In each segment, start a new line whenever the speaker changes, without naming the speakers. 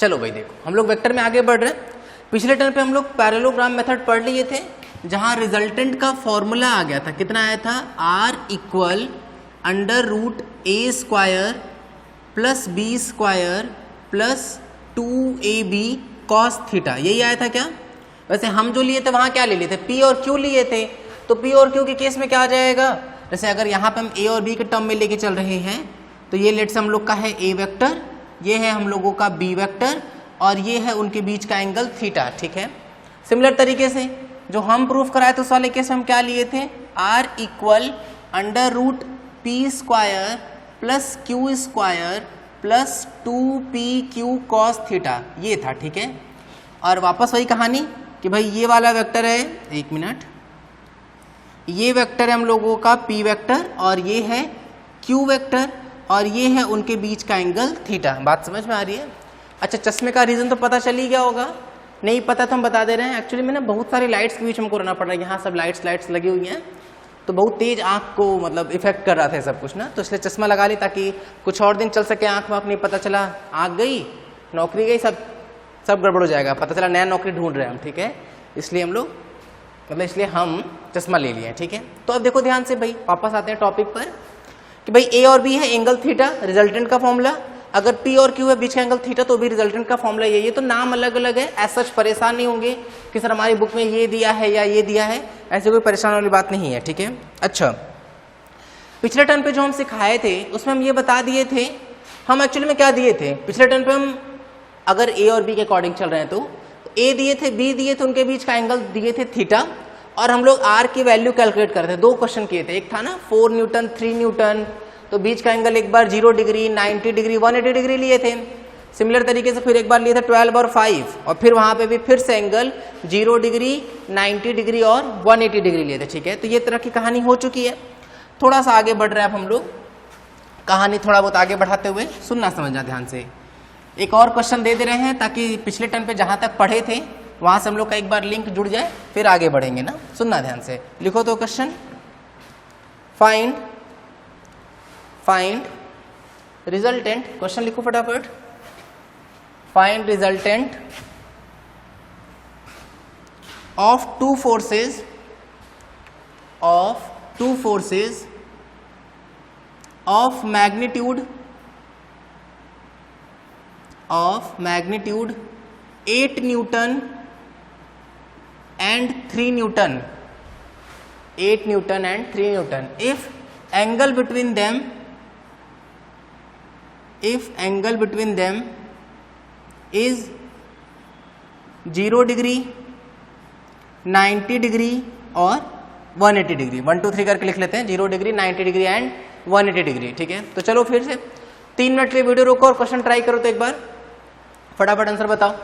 चलो भाई देखो, हम लोग वेक्टर में आगे बढ़ रहे हैं। पिछले टर्म पे हम लोग पैरेललोग्राम मेथड पढ़ लिए थे, जहां रिजल्टेंट का फॉर्मूला आ गया था, कितना आया था, R इक्वल अंडर रूट ए square plus B square plus 2ab cos theta, यही आया था क्या। वैसे हम जो लिए थे वहां क्या ले लिए थे, P और Q लिए थे, तो P और Q के केस में क्या आ जाएगा, जैसे अगर यहाँ पे हम A और B के टर्म में लेके चल रहे हैं तो ये लेट से हम लोग का है A वेक्टर, ये है हम लोगों का B वेक्टर और ये है उनके बीच का एंगल थीटा, ठीक है। सिमिलर तरीके से जो हम प्रूफ कराए थे उस वाले केस में हम क्या लिए थे, R equal under root P square plus Q square plus 2pq cos theta, ये था, ठीक है। और वापस वही कहानी कि भाई ये वाला वेक्टर है, एक मिनट, ये वेक्टर है हम लोगों का P वेक्टर और ये है Q वेक्टर और ये है उनके बीच का एंगल थीटा। बात समझ में आ रही है। अच्छा, चश्मे का रीज़न तो पता चल ही गया होगा, नहीं पता तो हम बता दे रहे हैं। एक्चुअली में ना बहुत सारी लाइट्स के बीच हमको रहना पड़ रहा है, यहाँ सब लाइट्स लगी हुई हैं तो बहुत तेज आँख को मतलब इफेक्ट कर रहा था सब कुछ ना, तो इसलिए चश्मा लगा ली ताकि कुछ और दिन चल सके। आँख वाँख नहीं पता चला, आँख गई, नौकरी गई, सब गड़बड़ हो जाएगा, पता चला नया नौकरी ढूंढ रहे हैं हम, ठीक है। इसलिए हम लोग इसलिए हम चश्मा ले लिए, ठीक है। तो अब देखो ध्यान से भाई, वापस आते हैं टॉपिक पर कि भाई A और B है एंगल थीटा, रिजल्टेंट का फॉर्मूला, अगर P और Q है बीच का एंगल थीटा तो भी रिजल्टेंट का फॉर्मूला ये तो नाम अलग अलग है। ऐसा परेशान नहीं होंगे कि सर हमारी बुक में ये दिया है या ये दिया है, ऐसे कोई परेशान वाली बात नहीं है, ठीक है। अच्छा, पिछले टर्म पे जो हम सिखाए थे उसमें हम ये बता दिए थे, हम एक्चुअली में क्या दिए थे पिछले टर्म पे, हम अगर A और B के अकॉर्डिंग चल रहे हैं तो A दिए थे, B दिए थे, उनके बीच का एंगल दिए थे थीटा और हम लोग R की वैल्यू कैलकुलेट कर रहे थे। 2 क्वेश्चन किए थे, एक था ना 4 न्यूटन 3 न्यूटन, तो बीच का एंगल एक बार 0 डिग्री 90 डिग्री 180 डिग्री लिए थे। सिमिलर तरीके से फिर एक बार लिए थे 12 और 5 और फिर वहां पे भी फिर से एंगल 0 डिग्री 90 डिग्री और 180 डिग्री लिए थे, ठीक है। तो ये तरह की कहानी हो चुकी है। थोड़ा सा आगे बढ़ रहे हैं अब हम लोग, कहानी थोड़ा बहुत आगे बढ़ाते हुए सुनना समझना ध्यान से। एक और क्वेश्चन दे रहे हैं ताकि पिछले टर्म पे जहां तक पढ़े थे वहां से हम लोग का एक बार लिंक जुड़ जाए, फिर आगे बढ़ेंगे ना। सुनना ध्यान से, लिखो तो क्वेश्चन, फाइंड रिजल्टेंट, क्वेश्चन लिखो फटाफट, find resultant of two forces of magnitude 8 Newton and 3 Newton, 8 Newton and 3 Newton, if angle between them is 0 degree 90 degree और 180 डिग्री, 1 2 3 करके लिख लेते हैं, 0 डिग्री 90 डिग्री एंड 180 डिग्री, ठीक है। तो चलो फिर से 3 मिनट के वीडियो रोको और क्वेश्चन ट्राई करो तो एक बार फटाफट आंसर बताओ।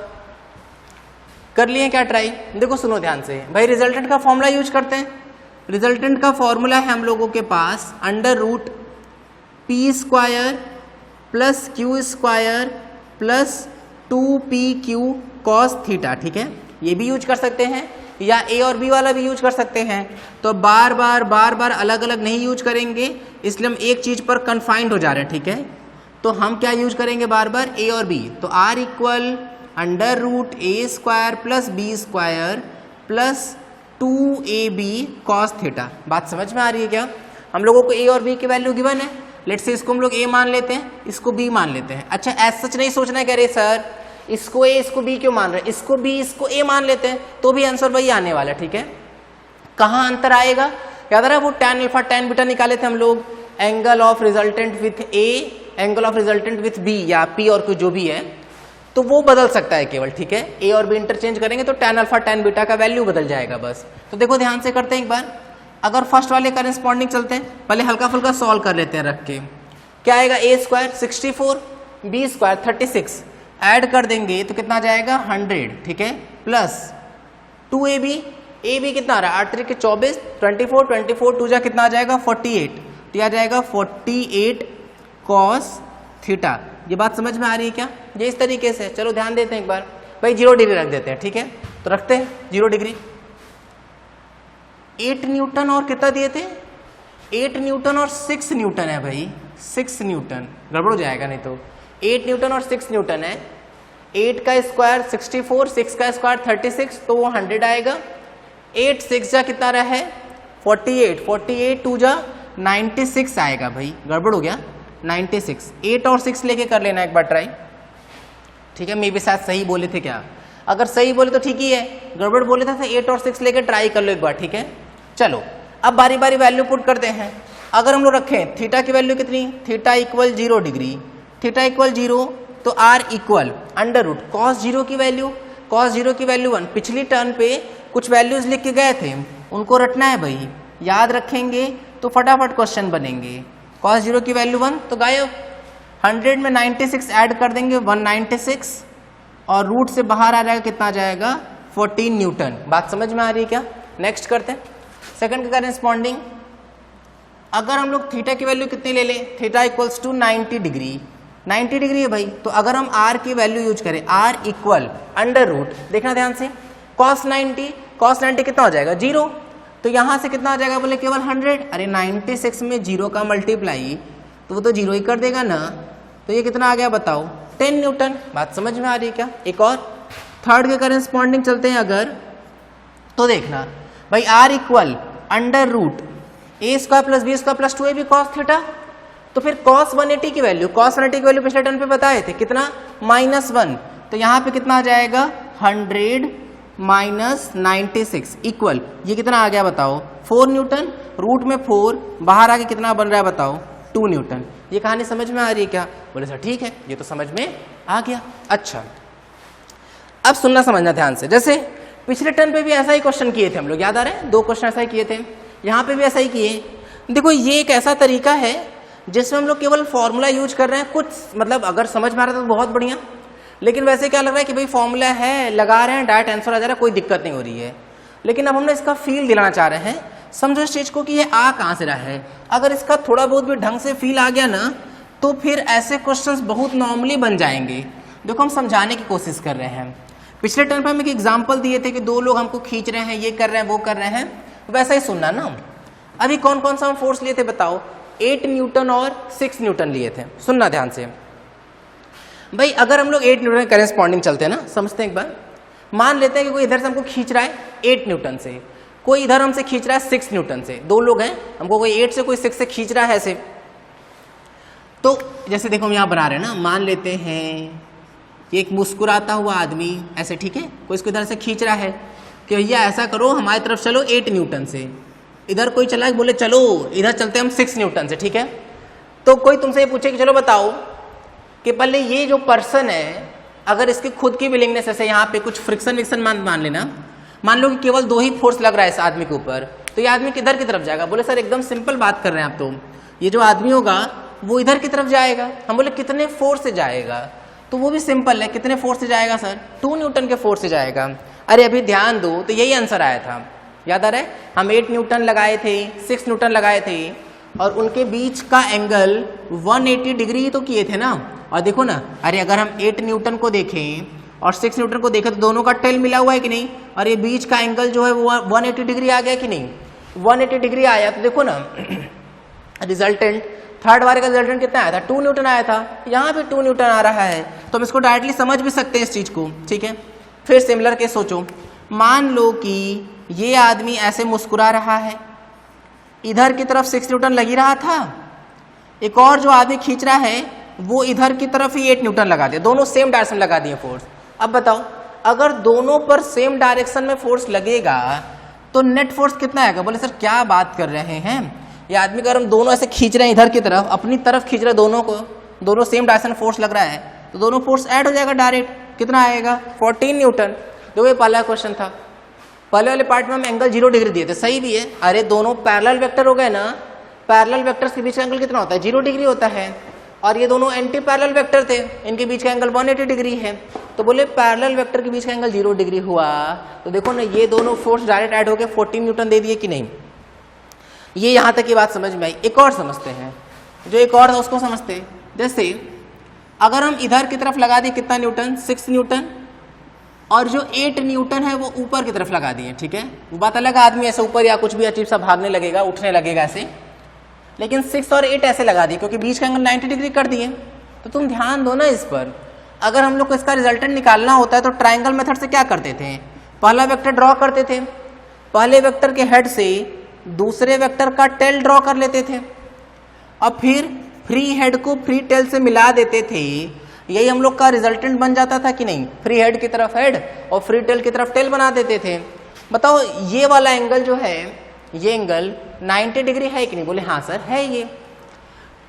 कर लिए क्या ट्राई, देखो सुनो ध्यान से भाई, रिजल्टेंट का फॉर्मूला यूज करते हैं। रिजल्टेंट का फॉर्मूला है हम लोगों के पास under root P square plus Q square plus 2pq cos theta, ठीक है। ये भी यूज कर सकते हैं या A और B वाला भी यूज कर सकते हैं। तो बार बार अलग अलग नहीं यूज करेंगे, इसलिए हम एक चीज पर कन्फाइंड हो जा रहे हैं, ठीक है। तो हम क्या यूज करेंगे बार बार, A और B। तो R इक्वल अंडर रूट ए square plus B square plus 2ab cos theta. बात समझ में आ रही है क्या। हम लोगों को A और B की वैल्यू गिवन है, लेट्स से इसको हम लोग A मान लेते हैं, इसको B मान लेते हैं। अच्छा, ऐसा सच नहीं सोचना है कह रहे सर इसको A इसको B क्यों मान रहे हैं, इसको B इसको A मान लेते हैं तो भी आंसर वही आने वाला है, ठीक है। कहाँ अंतर आएगा, याद रहा वो tan अल्फा tan बीटा निकाले थे हम लोग, angle of resultant with A, angle of resultant with B या P और जो भी है, तो वो बदल सकता है केवल, ठीक है। A और B इंटरचेंज करेंगे तो tan अल्फा tan बीटा का वैल्यू बदल जाएगा बस। तो देखो ध्यान से करते हैं एक बार, अगर फर्स्ट वाले करस्पॉन्डिंग चलते हैं, पहले हल्का फुल्का सॉल्व कर लेते हैं रख के। क्या आएगा, A square 64 B square 36, add कर देंगे तो कितना जाएगा 100, ठीक है, प्लस 2ab, AB कितना आ रहा है 8 3 के 24, 24 2 जा कितना आ जाएगा 48, तो आ जाएगा 48 कॉस थीटा। ये बात समझ में आ रही है क्या, ये इस तरीके से। चलो ध्यान देते हैं एक बार भाई, 0 डिग्री रख देते हैं, ठीक है। तो रखते हैं 0 डिग्री, 8 न्यूटन और कितना दिए थे, 8 न्यूटन और 6 न्यूटन है भाई, 6 न्यूटन, गड़बड़ हो जाएगा नहीं तो। 8 न्यूटन और 6 न्यूटन है, 8 का स्क्वायर 64, 6 का स्क्वायर 36, तो वो 100 आएगा। 8 6 जा कितना रहा है 48, 48 2 जा 96 आएगा। भाई गड़बड़ हो गया, 96। 8 और 6 लेके कर लेना एक बार ट्राई, ठीक है। मे भी शायद सही बोले थे क्या, अगर सही बोले तो ठीक ही है, गड़बड़ बोले थे तो 8 और 6 लेके ट्राई कर लो एक बार, ठीक है। चलो अब बारी बारी वैल्यू पुट करते हैं। अगर हम लोग रखें थीटा की वैल्यू कितनी, theta equal 0 degree, theta equal 0, तो R equal under root cos 0 की वैल्यू, कॉस 0 की वैल्यू 1। पिछली टर्न पे कुछ वैल्यूज लिख के गए थे, उनको रटना है भाई, याद रखेंगे तो फटाफट क्वेश्चन बनेंगे। कॉस 0 की वैल्यू 1 तो गायब, 100 में 96 ऐड कर देंगे 196, और रूट से बाहर आ जाएगा कितना आ जाएगा 14 न्यूटन। बात समझ में आ रही है क्या। नेक्स्ट करते हैं सेकंड के करेस्पॉन्डिंग। अगर हम लोग थीटा की वैल्यू कितनी ले लें, theta equals to 90 degree, 90 degree है भाई, तो अगर हम आर की वैल्यू यूज करें, आर इक्वल अंडर रूट, देखना ध्यान से, कॉस 90 कितना हो जाएगा 0, तो यहाँ से कितना आ जाएगा बोले केवल 100। अरे 96 में 0 का मल्टीप्लाई तो वो तो 0 ही कर देगा ना, तो ये कितना आ गया बताओ 10 न्यूटन। बात समझ में आ रही है क्या। एक और थर्ड के करेस्पॉन्डिंग चलते हैं अगर, तो देखना भाई आर इक्वल अंडर रूट ए square plus B square plus 2ab cos theta, तो फिर cos 180 की वैल्यू, cos 180 की वैल्यू पिछले टर्न पे बताए थे कितना -1, तो यहाँ पे कितना आ जाएगा 100 माइनस 96 इक्वल, ये कितना आ गया बताओ 4 न्यूटन, रूट में 4 बाहर आके कितना बन रहा है बताओ 2 न्यूटन। ये कहानी समझ में आ रही है क्या। बोले सर ठीक है, ये तो समझ में आ गया। अच्छा अब सुनना समझना ध्यान से, जैसे पिछले टर्न पे भी ऐसा ही क्वेश्चन किए थे हम लोग, याद आ रहे हैं, 2 क्वेश्चन ऐसा ही किए थे, यहाँ पे भी ऐसा ही किए। देखो ये एक ऐसा तरीका है जिसमें हम लोग केवल फॉर्मूला यूज कर रहे हैं, कुछ मतलब अगर समझ में आ रहा है तो बहुत बढ़िया, लेकिन वैसे क्या लग रहा है कि भाई फॉर्मूला है लगा रहे हैं डायरेक्ट आंसर आ जा रहा है, कोई दिक्कत नहीं हो रही है। लेकिन अब हमने इसका फील दिलाना चाह रहे हैं, समझो इस चीज को कि ये आ कहाँ से रहा है। अगर इसका थोड़ा बहुत भी ढंग से फील आ गया ना, तो फिर ऐसे क्वेश्चंस बहुत नॉर्मली बन जाएंगे। देखो हम समझाने की कोशिश कर रहे हैं। पिछले टर्म पे हम एक एग्जाम्पल दिए थे कि 2 लोग हमको खींच रहे हैं, ये कर रहे हैं वो कर रहे हैं, वैसा ही सुनना ना। अभी कौन कौन सा हम फोर्स लिए थे बताओ, 8 न्यूटन और 6 न्यूटन लिए थे। सुनना ध्यान से भाई, अगर हम लोग 8 न्यूटन के करेस्पॉन्डिंग चलते हैं ना, समझते हैं एक बार, मान लेते हैं कि कोई इधर से हमको खींच रहा है 8 न्यूटन से, कोई इधर हमसे खींच रहा है 6 न्यूटन से, 2 लोग हैं, हमको कोई 8 से कोई 6 से खींच रहा है ऐसे। तो जैसे देखो हम यहाँ बना रहे हैं ना, मान लेते हैं कि एक मुस्कुराता हुआ आदमी ऐसे, ठीक है, कोई इसको इधर से खींच रहा है कि भैया ऐसा करो हमारी तरफ चलो 8 न्यूटन से, इधर कोई चला बोले चलो इधर चलते हम 6 न्यूटन से, ठीक है। तो कोई तुमसे ये पूछे कि चलो बताओ कि पहले ये जो पर्सन है, अगर इसकी खुद की विलिंगनेस ऐसे यहाँ पे कुछ फ्रिक्शन विक्शन मान लेना, मान लो कि केवल 2 ही फोर्स लग रहा है इस आदमी के ऊपर, तो ये आदमी किधर की तरफ जाएगा। बोले सर एकदम सिंपल बात कर रहे हैं आप, तो ये जो आदमी होगा वो इधर की तरफ जाएगा। हम बोले कितने फोर्स से जाएगा, तो वो भी सिंपल है, कितने फोर्स से जाएगा सर 2 न्यूटन के फोर्स से जाएगा। अरे अभी ध्यान दो, तो यही आंसर आया था, याद आ रहा है, हम 8 न्यूटन लगाए थे, 6 न्यूटन लगाए थे, और उनके बीच का एंगल 180 डिग्री ही तो किए थे ना। और देखो ना, अरे अगर हम 8 न्यूटन को देखें और 6 न्यूटन को देखें तो दोनों का टेल मिला हुआ है कि नहीं, और ये बीच का एंगल जो है वो 180 डिग्री आ गया कि नहीं, 180 डिग्री आया। तो देखो ना रिजल्टेंट, थर्ड वाले का रिजल्टेंट कितना आया था 2 न्यूटन आया था, यहाँ पे 2 न्यूटन आ रहा है, तो हम इसको डायरेक्टली समझ भी सकते हैं इस चीज को, ठीक है। फिर सिमिलर केस सोचो, मान लो कि ये आदमी ऐसे मुस्कुरा रहा है, इधर की तरफ 6 न्यूटन लगी रहा था, एक और जो आदमी खींच रहा है वो इधर की तरफ ही 8 न्यूटन लगा दिया, दोनों सेम डायरेक्शन लगा दिए फोर्स। अब बताओ अगर दोनों पर सेम डायरेक्शन में फोर्स लगेगा तो नेट फोर्स कितना आएगा। बोले सर क्या बात कर रहे हैं, ये आदमी अगर हम दोनों ऐसे खींच रहे हैं इधर की तरफ, अपनी तरफ खींच रहे हैं दोनों को, दोनों सेम डायरेक्शन फोर्स लग रहा है, तो दोनों फोर्स ऐड हो जाएगा डायरेक्ट, कितना आएगा 14 न्यूटन। देखो ये पहला क्वेश्चन था, पहले वाले पार्ट में हम एंगल 0 डिग्री दिए थे, सही भी है। अरे दोनों पैरेलल वेक्टर हो गए ना, पैरेलल वेक्टर्स के बीच का एंगल कितना होता है 0 डिग्री होता है, और ये दोनों एंटी पैरेलल वेक्टर थे, इनके बीच का एंगल 180 डिग्री है। तो बोले पैरेलल वेक्टर के बीच का एंगल 0 डिग्री हुआ, तो देखो ना ये दोनों फोर्स डायरेक्ट ऐड होकर 14 न्यूटन दे दिए कि नहीं। ये यहाँ तक की बात समझ में आई। एक और समझते हैं, जो एक और था उसको समझते हैं। जैसे अगर हम इधर की तरफ लगा दिए कितना न्यूटन 6 न्यूटन, और जो 8 न्यूटन है वो ऊपर की तरफ लगा दिए, ठीक है, वो बात अलग, आदमी ऐसे ऊपर या कुछ भी अजीब सा भागने लगेगा, उठने लगेगा ऐसे, लेकिन 6 और 8 ऐसे लगा दिए क्योंकि बीच का एंगल 90 डिग्री कर दिए। तो तुम ध्यान दो ना इस पर, अगर हम लोग को इसका रिजल्टेंट निकालना होता है तो ट्राइंगल मेथड से क्या करते थे, पहला वेक्टर ड्रॉ करते थे, पहले वेक्टर के हेड से दूसरे वेक्टर का टेल ड्रॉ कर लेते थे, अब फिर फ्री हेड को फ्री टेल से मिला देते थे, यही हम लोग का रिजल्टेंट बन जाता था कि नहीं, फ्री हेड की तरफ हेड और फ्री टेल की तरफ टेल बना देते थे। बताओ ये वाला एंगल जो है, ये एंगल 90 डिग्री है कि नहीं, बोले हाँ सर है ये।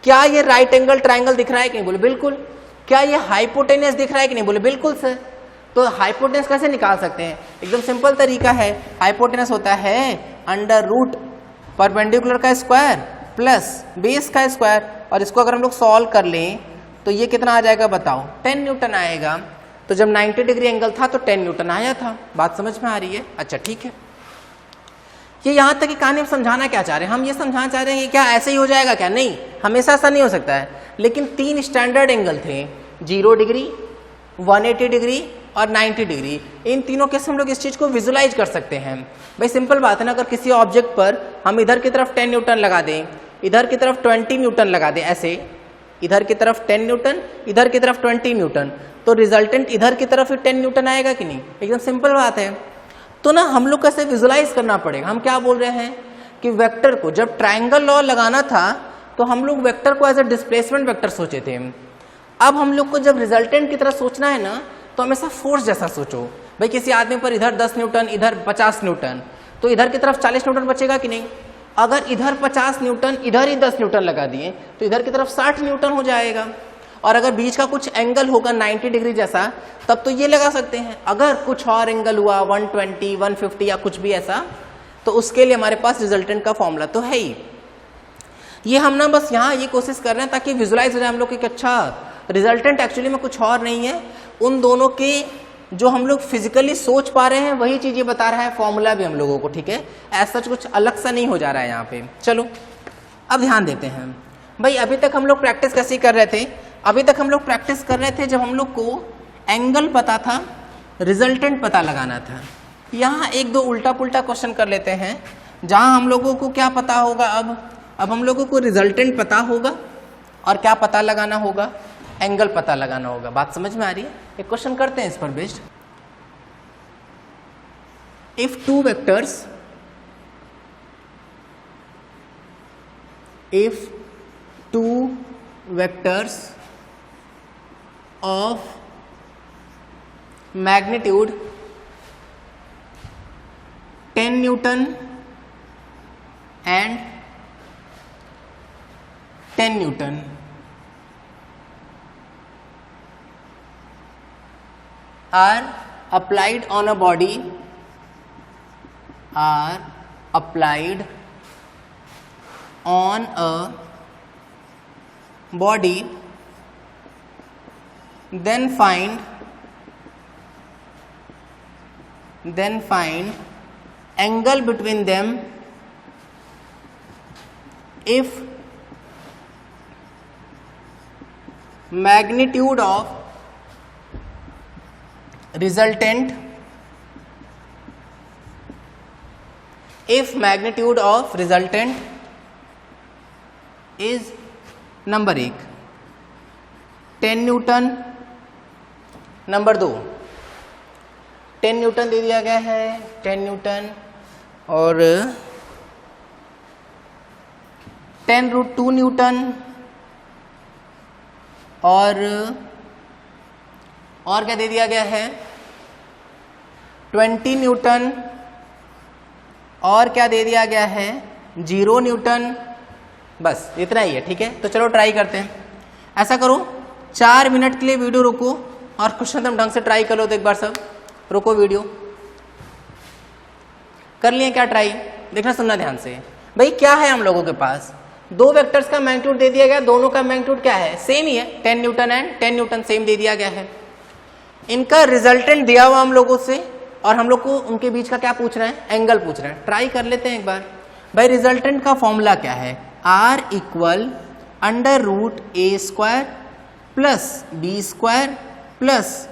क्या ये राइट एंगल ट्राइंगल दिख रहा है कि नहीं, बोले बिल्कुल। क्या ये हाइपोटेनस दिख रहा है कि नहीं, बोले बिल्कुल सर। तो हाइपोटेनस कैसे निकाल सकते हैं, एकदम सिंपल तरीका है, हाइपोटेनस होता है अंडर रूट परपेंडिकुलर का स्क्वायर प्लस बेस का स्क्वायर, और इसको अगर हम लोग सॉल्व कर लें तो ये कितना आ जाएगा बताओ, 10 न्यूटन आएगा। तो जब 90 डिग्री एंगल था तो 10 न्यूटन आया था। बात समझ में आ रही है? अच्छा ठीक है। ये यहाँ तक की कहानी हम समझाना क्या चाह रहे हैं, हम ये समझाना चाह रहे हैं कि क्या ऐसे ही हो जाएगा क्या, नहीं, हमेशा ऐसा नहीं हो सकता है। लेकिन 3 स्टैंडर्ड एंगल थे, 0 डिग्री, 180 डिग्री और 90 डिग्री। इन तीनों केस हम लोग इस चीज़ को विजुलाइज कर सकते हैं। भाई सिंपल बात है ना, अगर किसी ऑब्जेक्ट पर हम इधर की तरफ 10 न्यूटन लगा दें, इधर की तरफ 20 न्यूटन लगा दें, ऐसे इधर की तरफ 10 न्यूटन, इधर की तरफ 20 न्यूटन, तो रिजल्टेंट इधर की तरफ ही 10 न्यूटन आएगा कि नहीं, एकदम सिंपल बात है। तो ना हम लोग कैसे विजुलाइज करना पड़ेगा, हम क्या बोल रहे हैं कि वेक्टर को जब ट्राइंगल लॉ लगाना था तो हम लोग वेक्टर को एज अ डिस्प्लेसमेंट वेक्टर सोचे थे। अब हम लोग को जब रिजल्टेंट की तरह सोचना है ना, तो हमेशा फोर्स जैसा सोचो। भाई किसी आदमी पर इधर 10 न्यूटन, इधर 50 न्यूटन, तो इधर की तरफ 40 न्यूटन बचेगा कि नहीं। अगर इधर 50 न्यूटन, इधर ही 10 न्यूटन लगा दिए तो इधर की तरफ 60 न्यूटन हो जाएगा। और अगर बीच का कुछ एंगल होगा 90 डिग्री जैसा, तब तो ये लगा सकते हैं। अगर कुछ और एंगल हुआ 120, 150 या कुछ भी ऐसा, तो उसके लिए हमारे पास रिजल्टेंट का फॉर्मूला तो है ही। ये हम ना बस यहाँ ये कोशिश कर रहे हैं ताकि विजुलाइज हो जाए हम लोग कि अच्छा रिजल्टेंट एक्चुअली में कुछ और नहीं है, उन दोनों के जो हम लोग फिजिकली सोच पा रहे हैं वही चीज ये बता रहा है फॉर्मूला भी हम लोगों को, ठीक है। ऐसा कुछ अलग सा नहीं हो जा रहा है यहाँ पे। चलो अब ध्यान देते हैं। भाई अभी तक हम लोग प्रैक्टिस कैसे कर रहे थे, अभी तक हम लोग प्रैक्टिस कर रहे थे जब हम लोग को एंगल पता था, रिजल्टेंट पता लगाना था। यहाँ एक दो उल्टा पुल्टा क्वेश्चन कर लेते हैं जहाँ हम लोगों को क्या पता होगा, अब हम लोगों को रिजल्टेंट पता होगा और क्या पता लगाना होगा, एंगल पता लगाना होगा। बात समझ में आ रही है? एक क्वेश्चन करते हैं इस पर based. If two vectors of magnitude 10 Newton and 10 Newton are applied on a body, are applied on a body, then find angle between them if magnitude of resultant is number 1 10 newton, number 2 10 newton दे दिया गया है, 10 Newton और 10√2 Newton और क्या दे दिया गया है 20 न्यूटन और क्या दे दिया गया है 0 न्यूटन। बस इतना ही है, ठीक है। तो चलो ट्राई करते हैं। ऐसा करो 4 मिनट के लिए वीडियो रुको और क्वेश्चन तुम ढंग से ट्राई कर लो। तो एक बार सब रुको, वीडियो कर लिए क्या ट्राई, देखना सुनना ध्यान से। भाई क्या है हम लोगों के पास, दो वेक्टर्स का मैग्नीट्यूड दे दिया गया, दोनों का मैग्नीट्यूड क्या है सेम ही है, 10 न्यूटन एंड 10 न्यूटन सेम दे दिया गया है। इनका रिजल्टेंट दिया हुआ हम लोगों से और हम लोग को उनके बीच का क्या पूछ रहे हैं, एंगल पूछ रहे हैं। ट्राई कर लेते हैं एक बार। भाई रिजल्टेंट का फॉर्मूला क्या है, R = √a² plus b² plus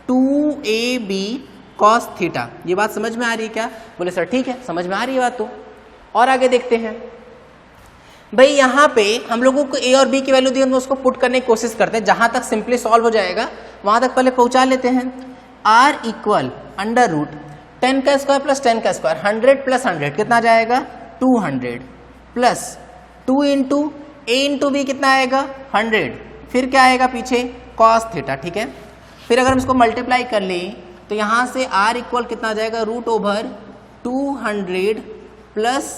2ab cos theta. ये बात समझ में आ रही है क्या? बोले सर ठीक है, समझ में आ रही है बात। तो और आगे देखते हैं। भाई यहाँ पे हम लोगों को ए और बी की वैल्यू दी, हम उसको पुट करने की कोशिश करते हैं, जहां तक सिंपली सॉल्व हो जाएगा वहां तक पहले पहुंचा लेते हैं। r इक्वल अंडर रूट 10 का स्क्वायर प्लस 10 का स्क्वायर, 100 प्लस 100 कितना आ जाएगा 200 प्लस 2 इंटू ए इंटू बी कितना आएगा 100, फिर क्या आएगा पीछे कॉस थीटा, ठीक है। फिर अगर हम इसको मल्टीप्लाई कर ले तो यहाँ से r इक्वल कितना आ जाएगा root over 200 plus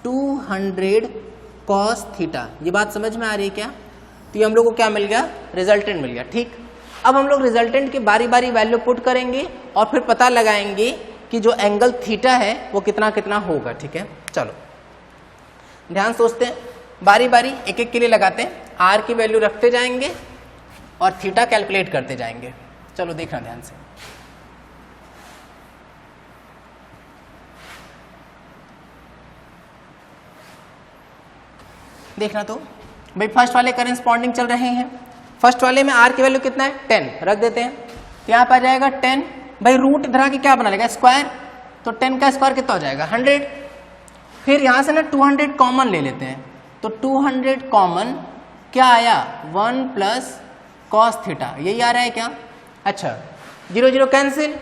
200 cos theta. ये बात समझ में आ रही है क्या? तो ये हम लोग को क्या मिल गया, रिजल्टेंट मिल गया, ठीक। अब हम लोग रिजल्टेंट की बारी बारी वैल्यू पुट करेंगे और फिर पता लगाएंगे कि जो एंगल थीटा है वो कितना कितना होगा, ठीक है। चलो ध्यान सोचते हैं, बारी बारी एक एक के लिए लगाते हैं, आर की वैल्यू रखते जाएंगे और थीटा कैलकुलेट करते जाएंगे। चलो देखना ध्यान से, देखना तो भाई फर्स्ट वाले करेस्पॉन्डिंग चल रहे हैं। फर्स्ट वाले में आर की वैल्यू कितना है 10 रख देते हैं, तो यहाँ पर आ जाएगा 10। भाई रूट इधर आके क्या बना लेगा स्क्वायर, तो 10 का स्क्वायर कितना हो जाएगा 100। फिर यहाँ से ना 200 कॉमन ले लेते हैं, तो 200 कॉमन क्या आया 1 प्लस कॉस थीटा, यही आ रहा है क्या? अच्छा 0 0 कैंसिल,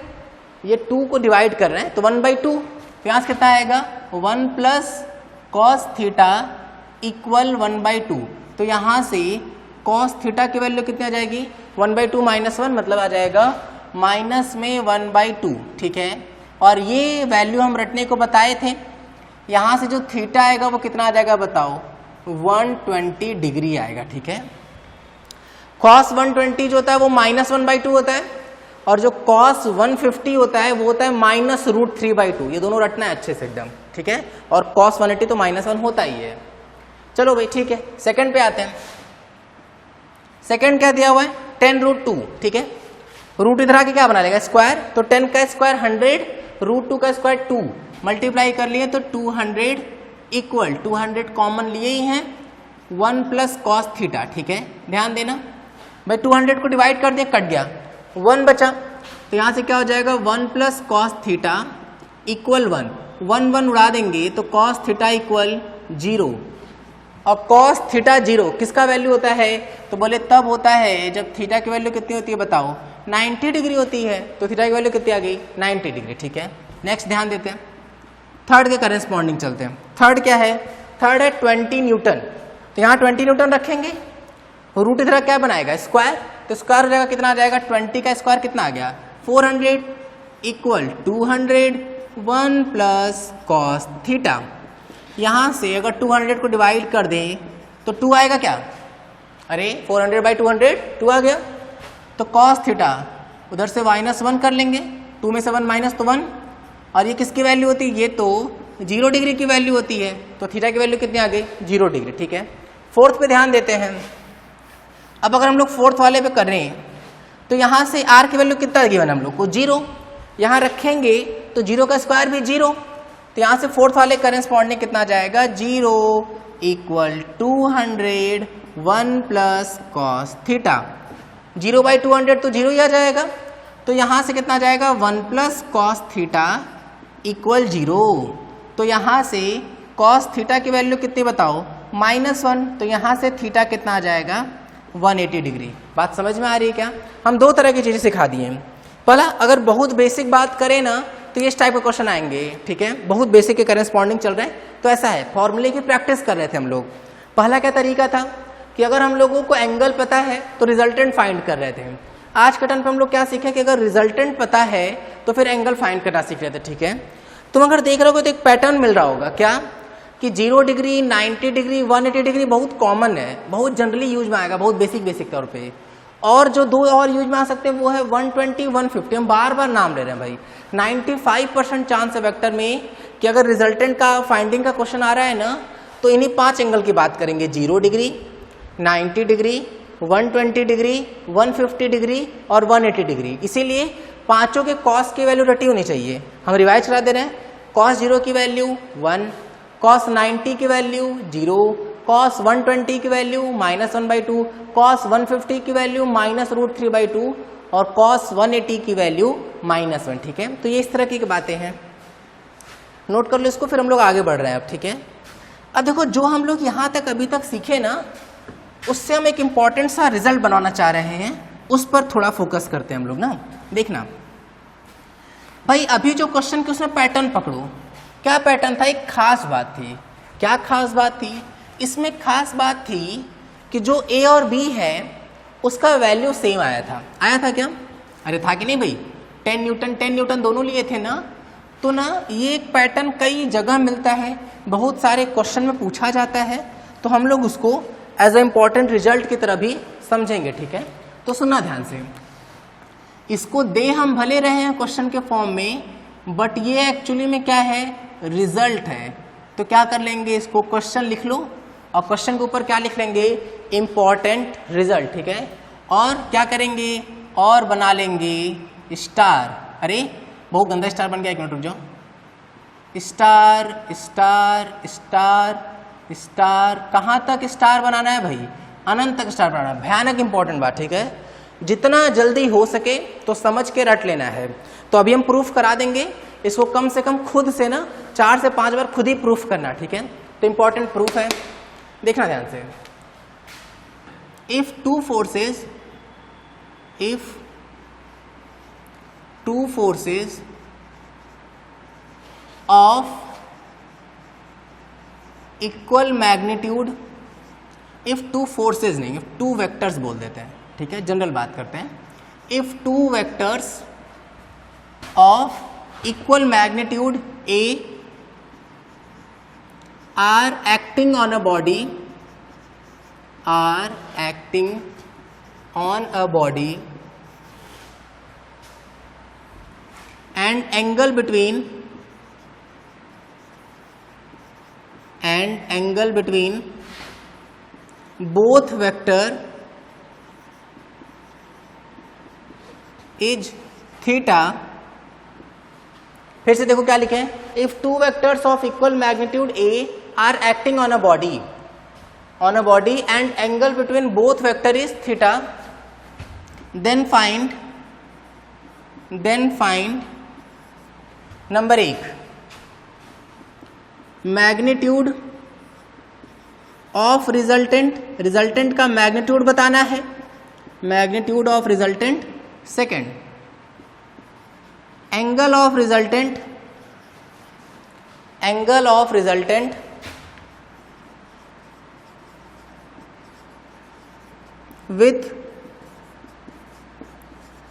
ये 2 को डिवाइड कर रहे हैं तो 1/2, तो यहाँ से कितना आएगा 1 प्लस कॉस थीटा इक्वल 1/2। तो यहाँ से कॉस थीटा की वैल्यू कितनी आ जाएगी 1/2 माइनस 1, मतलब आ जाएगा माइनस में 1/2, ठीक है। और ये वैल्यू हम रटने को बताए थे, यहाँ से जो थीटा आएगा वो कितना आ जाएगा बताओ 120 डिग्री आएगा, ठीक है। कॉस 120 जो होता है वो माइनस 1/2 होता है, और जो कॉस 150 होता है वो होता है माइनस रूट 3/2। ये दोनों रटना है अच्छे से एकदम, ठीक है। और कॉस 180 तो माइनस 1 होता ही है। चलो भाई ठीक है, सेकंड पे आते हैं। सेकंड क्या दिया हुआ है 10√2, ठीक है। रूट इधर आके क्या बना लेगा स्क्वायर, तो 10 का स्क्वायर 100, रूट 2 का स्क्वायर 2, मल्टीप्लाई कर लिए तो 200 इक्वल 200 कॉमन लिए ही हैं 1 प्लस कॉस थीटा, ठीक है। ध्यान देना भाई 200 को डिवाइड कर दिया, कट गया 1 बचा, तो यहाँ से क्या हो जाएगा 1 प्लस कॉस थीटा इक्वल 1 1 उड़ा देंगे तो कॉस थीटा इक्वल 0। और कॉस थीटा 0 किसका वैल्यू होता है, तो बोले तब होता है जब थीटा की वैल्यू कितनी होती है बताओ 90 डिग्री होती है। तो थीटा की वैल्यू कितनी आ गई 90 डिग्री, ठीक है। नेक्स्ट ध्यान देते हैं, थर्ड के करेस्पॉन्डिंग चलते हैं। थर्ड क्या है, थर्ड है 20 न्यूटन, तो यहाँ 20 न्यूटन रखेंगे, रूट इधर क्या बनाएगा स्क्वायर, तो स्क्वायर हो जाएगा कितना आ जाएगा 20 का स्क्वायर कितना आ गया 400 इक्वल 200 1 प्लस कॉस थीटा। यहाँ से अगर 200 को डिवाइड कर दें तो 2 आएगा क्या, अरे 400/200 2 आ गया, तो कॉस थीटा उधर से -1 कर लेंगे, 2 में से 1 माइनस तो 1, और ये किसकी वैल्यू होती है, ये तो 0 डिग्री की वैल्यू होती है, तो थीटा की वैल्यू कितनी आ गई 0 डिग्री, ठीक है। फोर्थ पे ध्यान देते हैं। अब अगर हम लोग फोर्थ वाले पे कर रहे हैं तो यहाँ से आर की वैल्यू कितना गिवन हम लोग को 0, यहाँ रखेंगे तो 0 का स्क्वायर भी 0, तो यहाँ से फोर्थ वाले करेस्पॉन्डिंग कितना आ जाएगा 0 इक्वल 200 1 प्लस कॉस थीटा। 0/200 तो 0 ही आ जाएगा, तो यहाँ से कितना आ जाएगा 1 प्लस कॉस थीटा इक्वल 0। तो यहाँ से कॉस थीटा की वैल्यू कितनी बताओ -1, तो यहाँ से थीटा कितना आ जाएगा 180 डिग्री। बात समझ में आ रही है क्या? हम दो तरह की चीज़ें सिखा दिए हैं। पहला अगर बहुत बेसिक बात करें ना तो ये इस टाइप के क्वेश्चन आएंगे, ठीक है। बहुत बेसिक के करेस्पॉन्डिंग चल रहे हैं तो ऐसा है, फॉर्मूले की प्रैक्टिस कर रहे थे हम लोग। पहला क्या तरीका था कि अगर हम लोगों को एंगल पता है तो रिजल्टेंट फाइंड कर रहे थे। आज के टर्न पे हम लोग क्या सीखे कि अगर रिजल्टेंट पता है तो फिर एंगल फाइंड करना सीख रहे थे, ठीक है। तुम अगर देख रहे हो तो एक पैटर्न मिल रहा होगा क्या कि 0 डिग्री 90 डिग्री 180 डिग्री बहुत कॉमन है, बहुत जनरली यूज में आएगा, बहुत बेसिक तौर पे। और जो दो और यूज में आ सकते हैं वो है 120 150, हम बार बार नाम ले रहे हैं भाई। 95% चांस है वेक्टर में कि अगर रिजल्टेंट का फाइंडिंग का क्वेश्चन आ रहा है ना तो इन्हीं 5 एंगल की बात करेंगे, 0 डिग्री 90 डिग्री 120 डिग्री 150 डिग्री और 180 डिग्री। इसीलिए पांचों के कॉस की वैल्यू रटी होनी चाहिए। हम रिवाइज करा दे रहे हैं, कॉस 0 की वैल्यू 1, कॉस 90 की वैल्यू 0, कॉस 120 की वैल्यू -1/2, कॉस 150 की वैल्यू -√3/2 और कॉस 180 की वैल्यू -1, ठीक है। तो ये इस तरह की बातें हैं, नोट कर लो इसको, फिर हम लोग आगे बढ़ रहे हैं अब, ठीक है। अब देखो जो हम लोग यहाँ तक अभी तक सीखे ना, उससे हम एक इम्पॉर्टेंट सा रिजल्ट बनाना चाह रहे हैं, उस पर थोड़ा फोकस करते हैं हम लोग ना। देखना भाई, अभी जो क्वेश्चन के उसमें पैटर्न पकड़ो, क्या पैटर्न था? एक खास बात थी। क्या खास बात थी? इसमें खास बात थी कि जो ए और बी है उसका वैल्यू सेम आया था। आया था क्या? अरे था कि नहीं भाई? 10 न्यूटन दोनों लिए थे ना। तो ना ये एक पैटर्न कई जगह मिलता है, बहुत सारे क्वेश्चन में पूछा जाता है, तो हम लोग उसको एज ए इम्पॉर्टेंट रिजल्ट की तरह भी समझेंगे। ठीक है, तो सुनना ध्यान से। इसको दे हम भले रहे हैं क्वेश्चन के फॉर्म में, बट ये एक्चुअली में क्या है? रिजल्ट है। तो क्या कर लेंगे, इसको क्वेश्चन लिख लो और क्वेश्चन के ऊपर क्या लिख लेंगे? Important result. ठीक है, और क्या करेंगे? और बना लेंगे स्टार। अरे बहुत गंदा स्टार बन गया, एक मिनट रुक जाओ। स्टार स्टार स्टार स्टार, कहाँ तक स्टार बनाना है भाई? अनंत तक स्टार बनाना है। भयानक इंपॉर्टेंट बात। ठीक है, जितना जल्दी हो सके तो समझ के रट लेना है। तो अभी हम प्रूफ करा देंगे इसको, कम से कम खुद से ना 4 से 5 बार खुद ही प्रूफ करना। ठीक है, तो इंपॉर्टेंट प्रूफ है, देखना ध्यान से। If two forces of equal magnitude, if two forces नहीं, इफ टू वेक्टर्स बोल देते हैं। ठीक है, जनरल बात करते हैं। If two vectors of equal magnitude A are acting on a body, and angle between both vector is theta। फिर से देखो क्या लिखे हैं? If two vectors of equal magnitude A are acting on a body and angle between both vector is theta, then find number 1 magnitude of resultant का मैग्नीट्यूड बताना है, magnitude of resultant. Second angle of resultant with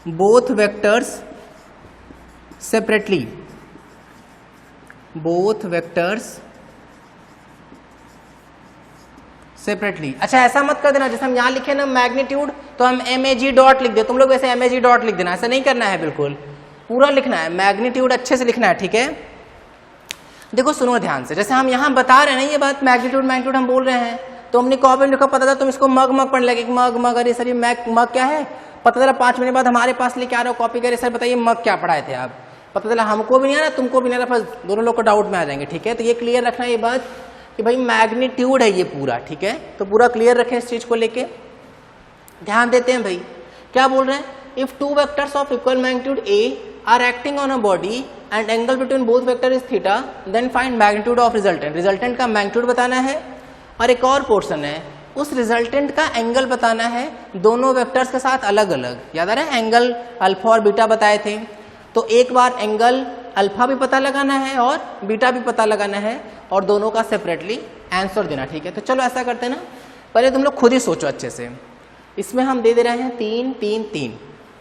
both vectors separately, अच्छा ऐसा मत कर देना जैसे हम यहां लिखे ना मैग्नीट्यूड, तो हम MAG डॉट लिख दे, तुम लोग वैसे MAG डॉट लिख देना, ऐसा नहीं करना है, बिल्कुल पूरा लिखना है, मैग्नीट्यूड अच्छे से लिखना है। ठीक है, देखो सुनो ध्यान से, जैसे हम यहां बता रहे हैं ना ये बात, मैग्नीट्यूड हम बोल रहे हैं, तो हमने कॉपी में लिखा, पता था तुम इसको मग पढ़ने लगे, मग अरे सर ये मग क्या है? पता चला 5 महीने बाद हमारे पास लेके आ रहे हो कॉपी करे, सर बताइए मग क्या पढ़ाए थे आप? पता चला हमको भी नहीं आ रहा, तुमको भी नहीं आ रहा, बस दोनों लोग को डाउट में आ जाएंगे। ठीक है, तो ये क्लियर रखना ये बात कि भाई मैग्नीट्यूड है ये पूरा। ठीक है, तो पूरा क्लियर रखें इस चीज को लेके, ध्यान देते हैं भाई। क्या बोल रहे हैं? If two vectors of equal magnitude A are acting on a body and angle between both vector is theta, then find magnitude of resultant का मैग्नीट्यूड बताना है। और एक और पोर्शन है, उस रिजल्टेंट का एंगल बताना है दोनों वेक्टर्स के साथ अलग अलग। याद आ रहा है, एंगल अल्फा और बीटा बताए थे, तो एक बार एंगल अल्फा भी पता लगाना है और बीटा भी पता लगाना है, और दोनों का सेपरेटली आंसर देना। ठीक है, तो चलो ऐसा करते हैं ना, पहले तुम लोग खुद ही सोचो अच्छे से। इसमें हम दे रहे हैं 3 3 3,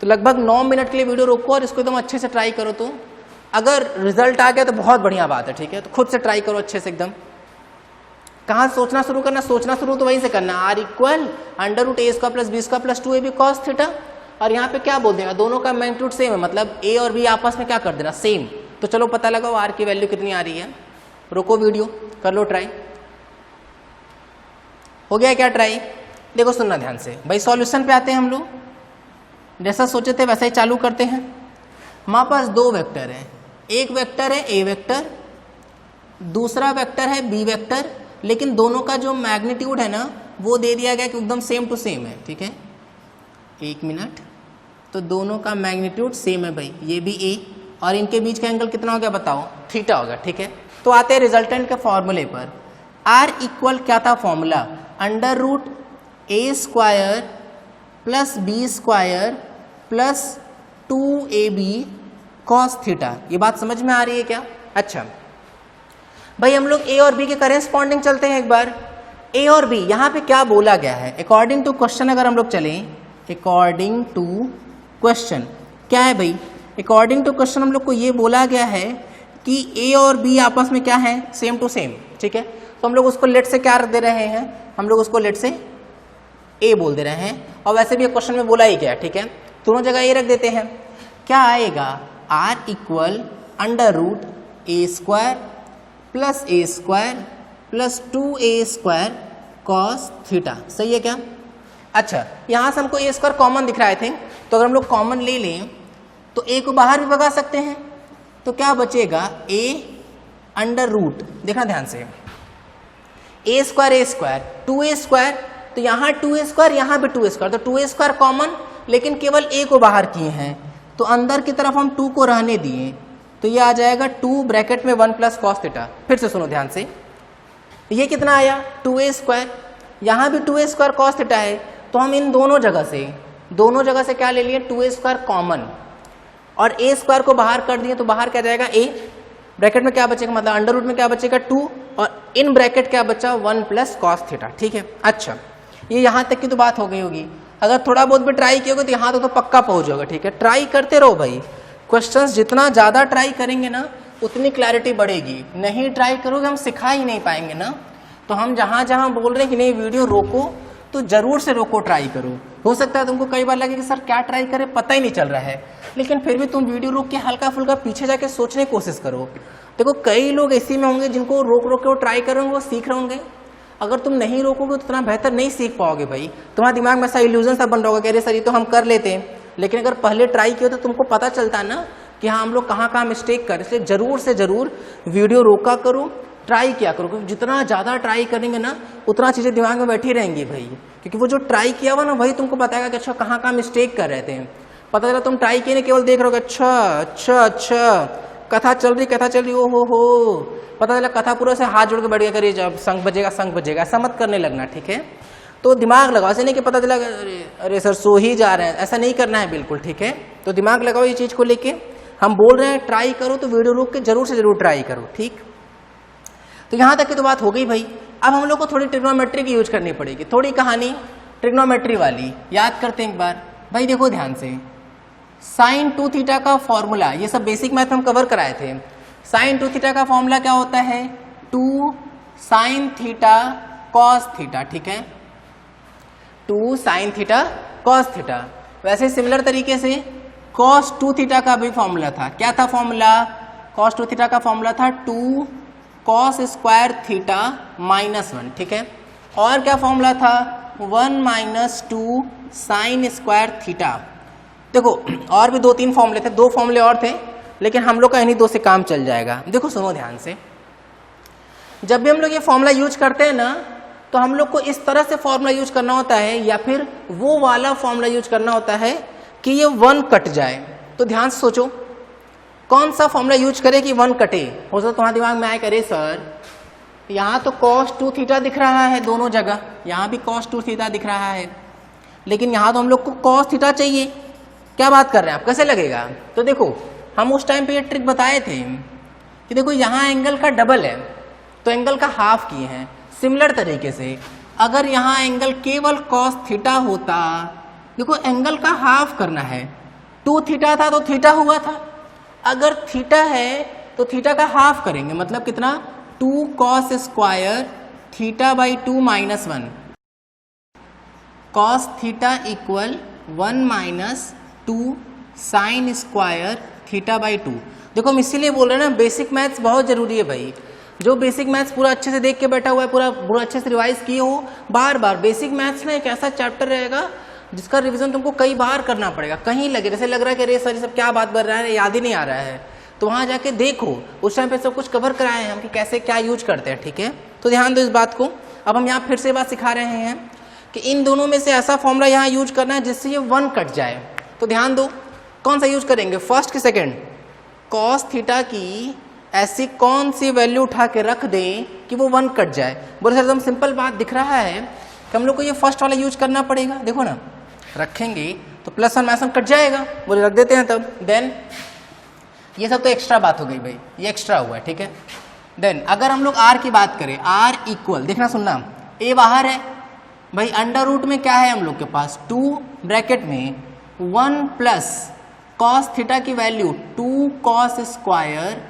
तो लगभग 9 मिनट के लिए वीडियो रोको और इसको तुम अच्छे से ट्राई करो। तो अगर रिजल्ट आ गया तो बहुत बढ़िया बात है। ठीक है, तो खुद से ट्राई करो अच्छे से एकदम। कहाँ सोचना शुरू करना? सोचना शुरू तो वहीं से करना, R equal √a² + b² + 2ab cos theta. और यहाँ पे क्या बोल देगा? दोनों का मैग्नीट्यूड सेम है, मतलब a और b आपस में क्या कर देना? सेम। तो चलो पता लगाओ R की वैल्यू कितनी आ रही है। रोको वीडियो, कर लो ट्राई। हो गया क्या ट्राई? देखो सुनना ध्यान से भाई, सॉल्यूशन पे आते हैं हम लोग। जैसा सोचे थे वैसा ही चालू करते हैं। हमारे पास 2 वेक्टर हैं, एक वेक्टर है a वेक्टर, दूसरा वेक्टर है b वेक्टर, लेकिन दोनों का जो मैग्नीट्यूड है ना वो दे दिया गया कि एकदम सेम टू सेम है। ठीक है, 1 मिनट, तो दोनों का मैग्नीट्यूड सेम है भाई, ये भी a और इनके बीच का एंगल कितना हो गया बताओ? थीटा होगा। ठीक है, तो आते हैं रिजल्टेंट के फॉर्मूले पर। आर इक्वल क्या था फॉर्मूला, अंडर रूट ए square plus B square plus 2ab cos theta. ये बात समझ में आ रही है क्या? अच्छा भाई हम लोग ए और बी के करेस्पॉन्डिंग चलते हैं एक बार। ए और बी यहाँ पे क्या बोला गया है अकॉर्डिंग टू क्वेश्चन, अगर हम लोग चलें अकॉर्डिंग टू क्वेश्चन क्या है भाई, अकॉर्डिंग टू क्वेश्चन हम लोग को ये बोला गया है कि ए और बी आपस में क्या है, सेम टू सेम, ठीक है। तो हम लोग उसको लेट से क्या रख दे रहे हैं, हम लोग उसको लेट से ए बोल दे रहे हैं, और वैसे भी क्वेश्चन में बोला ही गया, ठीक है, दोनों जगह ए रख देते हैं। क्या आएगा, R equal under root A square plus A square plus 2a square cos theta, सही है क्या? अच्छा यहाँ से हमको ए स्क्वायर कॉमन दिख रहा है थिंक, तो अगर हम लोग कॉमन ले लें तो ए को बाहर भी भगा सकते हैं, तो क्या बचेगा ए अंडर रूट, देखना ध्यान से, ए स्क्वायर 2a स्क्वायर, तो यहाँ 2a स्क्वायर यहाँ पे 2a स्क्वायर, तो 2a स्क्वायर कॉमन, लेकिन केवल ए को बाहर किए हैं, तो अंदर की तरफ हम 2 को रहने दिए, तो ये आ जाएगा 2 ब्रैकेट में 1 प्लस कॉस थीटा। फिर से सुनो ध्यान से, ये कितना आया 2a स्क्वायर, यहाँ भी 2a स्क्वायर कॉस थीटा है, तो हम इन दोनों जगह से क्या ले लिए 2a स्क्वायर कॉमन, और a स्क्वायर को बाहर कर दिए, तो बाहर क्या जाएगा a, ब्रैकेट में क्या बचेगा, मतलब अंडर रूट में क्या बचेगा 2, और इन ब्रैकेट क्या बचा 1 प्लस कॉस थीटा, ठीक है। अच्छा ये यहाँ तक की तो बात हो गई होगी, अगर थोड़ा बहुत भी ट्राई किया होगा तो यहाँ तो पक्का पहुँच जाओगे, ठीक है। ट्राई करते रहो भाई, क्वेश्चंस जितना ज़्यादा ट्राई करेंगे ना उतनी क्लैरिटी बढ़ेगी, नहीं ट्राई करोगे हम सिखा ही नहीं पाएंगे ना। तो हम जहाँ जहाँ बोल रहे हैं कि नहीं वीडियो रोको, तो जरूर से रोको, ट्राई करो। हो सकता है तुमको कई बार लगे कि सर क्या ट्राई करें, पता ही नहीं चल रहा है, लेकिन फिर भी तुम वीडियो रोक के हल्का फुल्का पीछे जाके सोचने की कोशिश करो। देखो कई लोग ऐसे में होंगे जिनको रोक रोक के वो ट्राई करेंगे, वो सीख रहे होंगे, अगर तुम नहीं रोकोगे तो उतना बेहतर नहीं सीख पाओगे भाई, तुम्हारे दिमाग में ऐसा इल्यूजन सा बन रहा होगा कि अरे सर ये तो हम कर लेते हैं, लेकिन अगर पहले ट्राई किया तो तुमको पता चलता है ना कि हाँ हम लोग कहाँ कहाँ मिस्टेक कर। इसलिए जरूर से जरूर वीडियो रोका करो, ट्राई किया करो, क्योंकि जितना ज़्यादा ट्राई करेंगे ना उतना चीज़ें दिमाग में बैठी रहेंगी भाई, क्योंकि वो जो ट्राई किया हुआ ना वही तुमको बताएगा कि अच्छा कहाँ कहाँ मिस्टेक कर रहे थे। पता चला तुम ट्राई किए नहीं, केवल देख रहे हो अच्छा कथा चल रही ओ हो, पता चला कथा पूरा से हाथ जोड़ के बैठ गया, करिए जब शंख बजेगा, ऐसा मत करने लगना, ठीक है। तो दिमाग लगाओ, ऐसे नहीं कि पता चला अरे सर सो ही जा रहे हैं, ऐसा नहीं करना है बिल्कुल, ठीक है। तो दिमाग लगाओ ये चीज़ को लेके, हम बोल रहे हैं ट्राई करो तो वीडियो रोक के जरूर से जरूर ट्राई करो, ठीक। तो यहाँ तक की तो बात हो गई भाई। अब हम लोग को थोड़ी ट्रिग्नोमेट्री की यूज करनी पड़ेगी, थोड़ी कहानी ट्रिग्नोमेट्री वाली याद करते हैं एक बार भाई। देखो ध्यान से, साइन 2 थीटा का फॉर्मूला, ये सब बेसिक मैथ हम कवर कराए थे। साइन 2 थीटा का फॉर्मूला क्या होता है, 2 साइन थीटा कॉस थीटा, ठीक है, 2 साइन थीटा कॉस थीटा। वैसे सिमिलर तरीके से कॉस 2 थीटा का भी फॉर्मूला था, क्या था फॉर्मूला, कॉस 2 थीटा का फॉर्मूला था 2 कॉस स्क्वायर थीटा -1, ठीक है। और क्या फॉर्मूला था 1 - 2 साइन स्क्वायर थीटा। देखो और भी 2-3 फॉर्मूले थे, 2 फॉर्मूले और थे, लेकिन हम लोग का इन्हीं 2 से काम चल जाएगा। देखो सुनो ध्यान से, जब भी हम लोग ये फॉर्मूला यूज करते हैं ना तो हम लोग को इस तरह से फॉर्मूला यूज करना होता है, या फिर वो वाला फॉर्मूला यूज करना होता है कि ये 1 कट जाए। तो ध्यान से सोचो कौन सा फॉर्मूला यूज करे कि 1 कटे। हो सकता तुम्हारे दिमाग में आए करे सर यहाँ तो cos 2 थीटा दिख रहा है दोनों जगह, यहाँ भी cos 2 थीटा दिख रहा है, लेकिन यहाँ तो हम लोग को cos थीटा चाहिए, क्या बात कर रहे हैं आप, कैसे लगेगा। तो देखो हम उस टाइम पे ये ट्रिक बताए थे कि देखो यहाँ एंगल का डबल है तो एंगल का हाफ किए हैं। सिमिलर तरीके से अगर यहाँ एंगल केवल cos थीटा होता, देखो एंगल का हाफ करना है, 2 थीटा था तो थीटा हुआ था, अगर थीटा है तो थीटा का हाफ करेंगे, मतलब कितना 2 cos square theta by 2 -1, cos theta equal 1 - 2 sine square theta by 2। देखो हम इसीलिए बोल रहे हैं ना बेसिक मैथ्स बहुत जरूरी है भाई। जो बेसिक मैथ्स पूरा अच्छे से देख के बैठा हुआ है, पूरा अच्छे से रिवाइज किए हो, बार बार बेसिक मैथ्स ना एक ऐसा चैप्टर रहेगा जिसका रिवीजन तुमको कई बार करना पड़ेगा। कहीं लगे जैसे लग रहा है कि अरे सर ये सब क्या बात कर रहा है, याद ही नहीं आ रहा है, तो वहाँ जाके देखो, उस टाइम पे सब कुछ कवर कराए हैं हम कि कैसे क्या यूज करते हैं, ठीक है। तो ध्यान दो इस बात को। अब हम यहाँ फिर से बात सिखा रहे हैं कि इन दोनों में से ऐसा फॉर्मूला यहाँ यूज करना है जिससे ये 1 कट जाए। तो ध्यान दो कौन सा यूज करेंगे, फर्स्ट की सेकेंड, कॉस थीटा की ऐसी कौन सी वैल्यू उठा के रख दें कि वो 1 कट जाए। बोले सर एकदम सिंपल बात दिख रहा है कि हम लोग को ये फर्स्ट वाला यूज करना पड़ेगा। देखो ना, रखेंगे तो प्लस 1 माइनस 1 कट जाएगा, बोले रख देते हैं तब। देन ये सब तो एक्स्ट्रा बात हो गई भाई, ये एक्स्ट्रा हुआ है, ठीक है। देन अगर हम लोग आर की बात करें, आर इक्वल, देखना सुनना, ए बाहर है भाई, अंडर रूट में क्या है हम लोग के पास 2 ब्रैकेट में 1 प्लस कॉस थीटा की value 2 cos square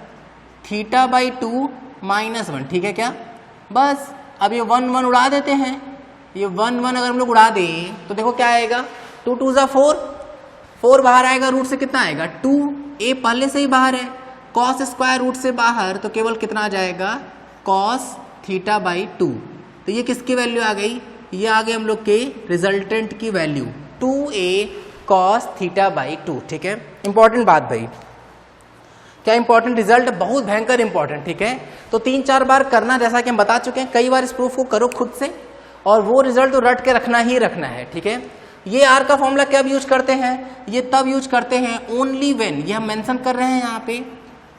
theta by 2 minus 1, ठीक है क्या। बस अब ये 1 1 उड़ा देते हैं, ये 1 1 अगर हम लोग उड़ा दें तो देखो क्या आएगा, 2 2 ज़ा 4, 4 बाहर आएगा, रूट से कितना आएगा 2, ए पहले से ही बाहर है, कॉस स्क्वायर रूट से बाहर तो केवल कितना आ जाएगा कॉस थीटा बाई 2। तो ये किसकी वैल्यू आ गई, ये आ गई हम लोग के रिजल्टेंट की value 2a cos theta by 2, ठीक है। इंपॉर्टेंट बात भाई, क्या इंपॉर्टेंट, रिजल्ट बहुत भयंकर इंपॉर्टेंट, ठीक है। तो 3-4 बार करना, जैसा कि हम बता चुके हैं, कई बार इस प्रूफ को करो खुद से और वो रिजल्ट तो रट के रखना ही रखना है, ठीक है। ये आर का फॉर्मूला कब यूज करते हैं, ये तब यूज करते हैं ओनली व्हेन, ये हम मेंशन कर रहे हैं यहाँ पे,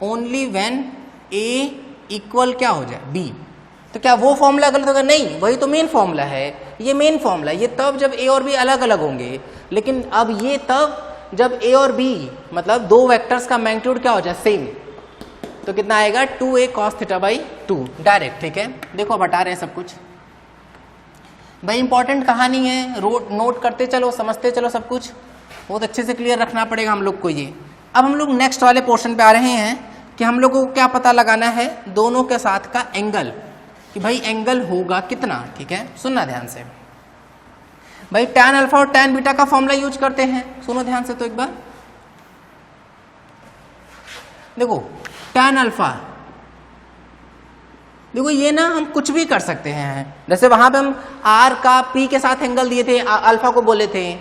ओनली व्हेन ए इक्वल क्या हो जाए बी। तो क्या वो फॉर्मूला गलत होगा, नहीं, वही तो मेन फॉर्मूला है, ये मेन फॉर्मूला, ये तब जब ए और बी अलग अलग होंगे, लेकिन अब ये तब जब ए और बी मतलब दो वेक्टर्स का मैग्नीट्यूड क्या हो जाए सेम। तो कितना आएगा 2a cos theta by 2 direct, ठीक है। देखो बता रहे हैं सब कुछ भाई, इंपॉर्टेंट कहानी है, नोट करते चलो, समझते चलो, सब कुछ बहुत अच्छे से क्लियर रखना पड़ेगा हम लोग को ये। अब हम लोग नेक्स्ट वाले पोर्शन पे आ रहे हैं कि हम लोग को क्या पता लगाना है दोनों के साथ का एंगल, कि भाई एंगल होगा कितना, ठीक है। सुनना ध्यान से भाई, tan अल्फा और tan बीटा का फॉर्मूला यूज करते हैं, सुनो ध्यान से तो एक बार। देखो tan अल्फा, देखो ये ना हम कुछ भी कर सकते हैं, जैसे वहां पे हम r का p के साथ एंगल दिए थे, अल्फा को बोले थे,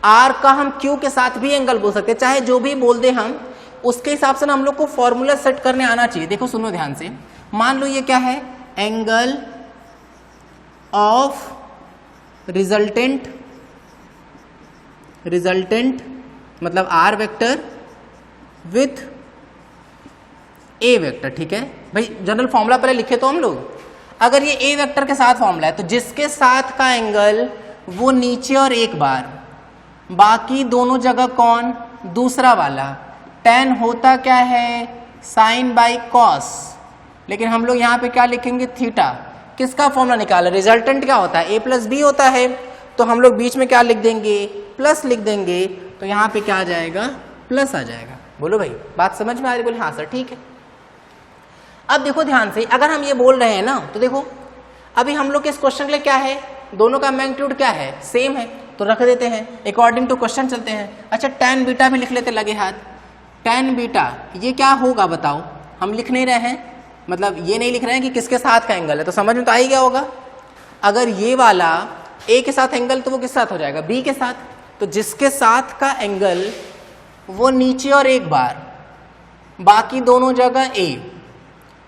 r का हम q के साथ भी एंगल बोल सकते हैं, चाहे जो भी बोल दे हम, उसके हिसाब से ना हम लोग को फॉर्मूला सेट करने आना चाहिए। देखो सुनो ध्यान से, मान लो ये क्या है, एंगल ऑफ रिजल्टेंट मतलब r vector with a vector, ठीक है भाई। जनरल फॉर्मूला पहले लिखे तो हम लोग, अगर ये a वेक्टर के साथ फॉर्मूला है तो जिसके साथ का एंगल वो नीचे और एक बार, बाकी दोनों जगह कौन, दूसरा वाला। tan होता क्या है, साइन बाई कॉस, लेकिन हम लोग यहाँ पे क्या लिखेंगे, थीटा। किसका फॉर्मूला निकाला, रिजल्टेंट क्या होता है, a प्लस बी होता है, तो हम लोग बीच में क्या लिख देंगे, प्लस लिख देंगे, तो यहाँ पे क्या आ जाएगा, प्लस आ जाएगा। बोलो भाई बात समझ में आ रही, बोले हाँ सर ठीक है। अब देखो ध्यान से, अगर हम ये बोल रहे हैं ना, तो देखो अभी हम लोग के इस क्वेश्चन के लिए क्या है, दोनों का मैग्नीट्यूड क्या है, सेम है, तो रख देते हैं, अकॉर्डिंग टू क्वेश्चन चलते हैं। अच्छा tan बीटा भी लिख लेते लगे हाथ, tan बीटा ये क्या होगा बताओ, हम लिख नहीं रहे हैं, मतलब ये नहीं लिख रहे हैं कि किसके साथ का एंगल है, तो समझ में तो आ ही गया होगा। अगर ये वाला a के साथ एंगल तो वो किस साथ हो जाएगा, b के साथ, तो जिसके साथ का एंगल वो नीचे और एक बार, बाकी दोनों जगह a,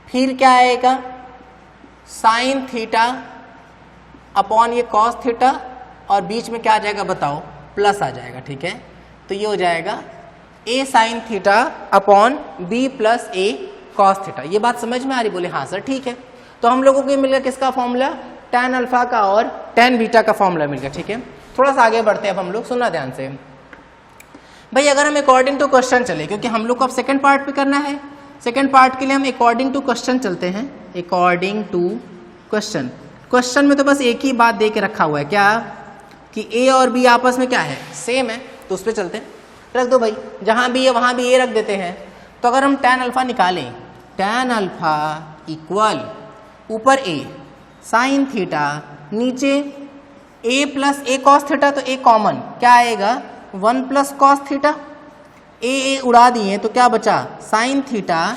फिर क्या आएगा, साइन थीटा अपॉन ये कॉस थीटा, और बीच में क्या आ जाएगा बताओ, प्लस आ जाएगा, ठीक है। तो ये हो जाएगा a sine theta upon b plus a cos theta. ये बात समझ में आ रही, बोले हाँ सर ठीक है। तो हम लोगों को मिल गया किसका फॉर्मूला, tan अल्फा का और tan बीटा का फॉर्मूला मिल गया, ठीक है। थोड़ा सा आगे बढ़ते हैं अब हम लोग, सुनना ध्यान से भाई। अगर हम अकॉर्डिंग टू क्वेश्चन चले, क्योंकि हम लोग को अब सेकंड पार्ट पे करना है, सेकंड पार्ट के लिए हम अकॉर्डिंग टू क्वेश्चन चलते हैं। अकॉर्डिंग टू क्वेश्चन, क्वेश्चन में तो बस एक ही बात दे के रखा हुआ है, क्या कि a और b आपस में क्या है, सेम है, तो उस पर चलते हैं। रख दो भाई, जहां भी है वहां भी a रख देते हैं। तो अगर हम tan अल्फा निकालें, tan अल्फा इक्वल ऊपर a साइन थीटा, नीचे a plus a cos theta, तो a कॉमन क्या आएगा, 1 प्लस कॉस थीटा, a उड़ा दिए तो क्या बचा, sine theta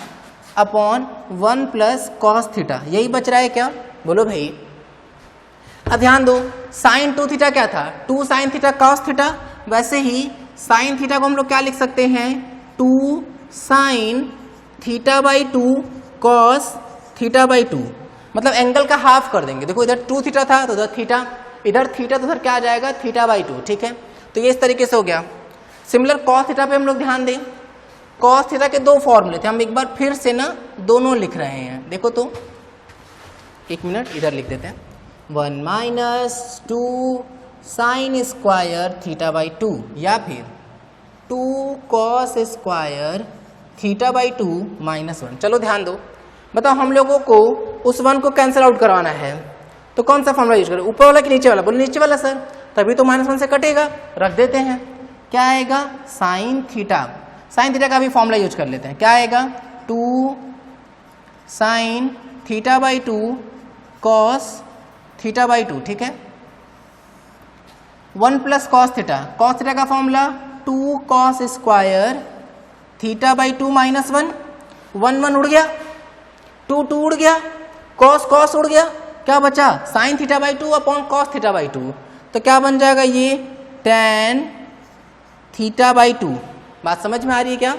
upon 1 plus cos theta, यही बच रहा है क्या, बोलो भाई। अब ध्यान दो, साइन 2 थीटा क्या था, 2 साइन थीटा कॉस थीटा, वैसे ही साइन थीटा को हम लोग क्या लिख सकते हैं, 2 sign theta by 2 cos theta by 2, मतलब एंगल का हाफ कर देंगे। देखो इधर 2 थीटा था तो उधर थीटा, इधर थीटा तो उधर क्या आ जाएगा, थीटा बाई 2, ठीक है। तो ये इस तरीके से हो गया। सिमिलर कॉस थीटा पे हम लोग ध्यान दें, कॉस थीटा के दो फॉर्मूले थे, हम एक बार फिर से ना दोनों लिख रहे हैं। देखो तो एक मिनट इधर लिख देते हैं, 1 minus 2 sine square theta by 2 या फिर 2 cos square theta by 2 minus 1। चलो ध्यान दो, बताओ हम लोगों को उस 1 को कैंसिल आउट करवाना है तो कौन सा फॉर्मूला यूज करें, ऊपर वाला कि नीचे वाला? बोले नीचे वाला सर, तभी तो -1 से कटेगा। रख देते हैं, क्या आएगा साइन थीटा, साइन थीटा का भी फॉर्मूला यूज कर लेते हैं, क्या आएगा 2 sign theta by 2 cos theta by 2, ठीक है। 1 प्लस कॉस थीटा का formula 2 cos square theta by 2 minus 1, 1 उड़ गया, 2 उड़ गया, कॉस उड़ गया, क्या बचा sign theta by 2 upon cos theta by 2, तो क्या बन जाएगा ये tan थीटा बाई 2। बात समझ में आ रही है क्या?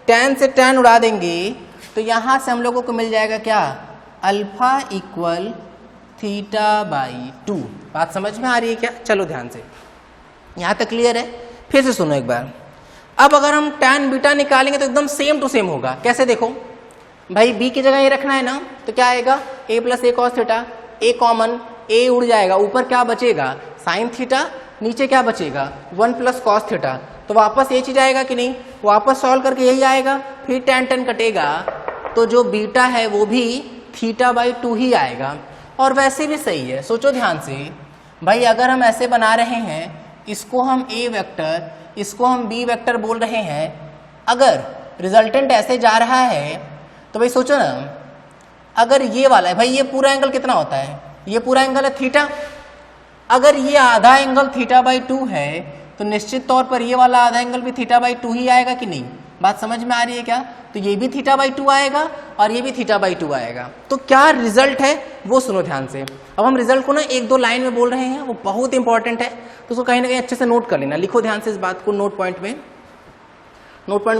tan से tan उड़ा देंगे तो यहां से हम लोगों को मिल जाएगा क्या, अल्फा इक्वल थीटा बाई 2। बात समझ में आ रही है क्या? चलो ध्यान से, यहां तक क्लियर है? फिर से सुनो एक बार। अब अगर हम tan बीटा निकालेंगे तो एकदम सेम टू सेम होगा। कैसे? देखो भाई b की जगह ये रखना है ना, तो क्या आएगा a plus A cos theta, a common, a उड़ जाएगा, ऊपर क्या बचेगा साइन थीटा, नीचे क्या बचेगा 1 प्लस कॉस थीटा, तो वापस ये चीज आएगा कि नहीं, वापस सॉल्व करके यही आएगा, फिर tan कटेगा तो जो बीटा है वो भी थीटा बाई 2 ही आएगा। और वैसे भी सही है, सोचो ध्यान से भाई, अगर हम ऐसे बना रहे हैं, इसको हम a वेक्टर, इसको हम b वेक्टर बोल रहे हैं, अगर रिजल्टेंट ऐसे जा रहा है तो भाई सोचो ना, अगर ये वाला है भाई, ये पूरा एंगल कितना होता है, ये पूरा एंगल है थीटा, अगर ये आधा एंगल थीटा बाई 2 है तो निश्चित तौर पर ये वाला आधा एंगल भी थीटा बाई 2 ही आएगा कि नहीं? बात समझ में आ रही है क्या? तो ये भी थीटा बाई 2 आएगा और ये भी थीटा बाई 2 आएगा। तो क्या रिजल्ट है वो सुनो ध्यान से। अब हम रिजल्ट को ना 1-2 लाइन में बोल रहे हैं, वो बहुत इंपॉर्टेंट है, तो उसको कहीं ना कहीं अच्छे से नोट कर लेना। लिखो ध्यान से इस बात को, नोट पॉइंट में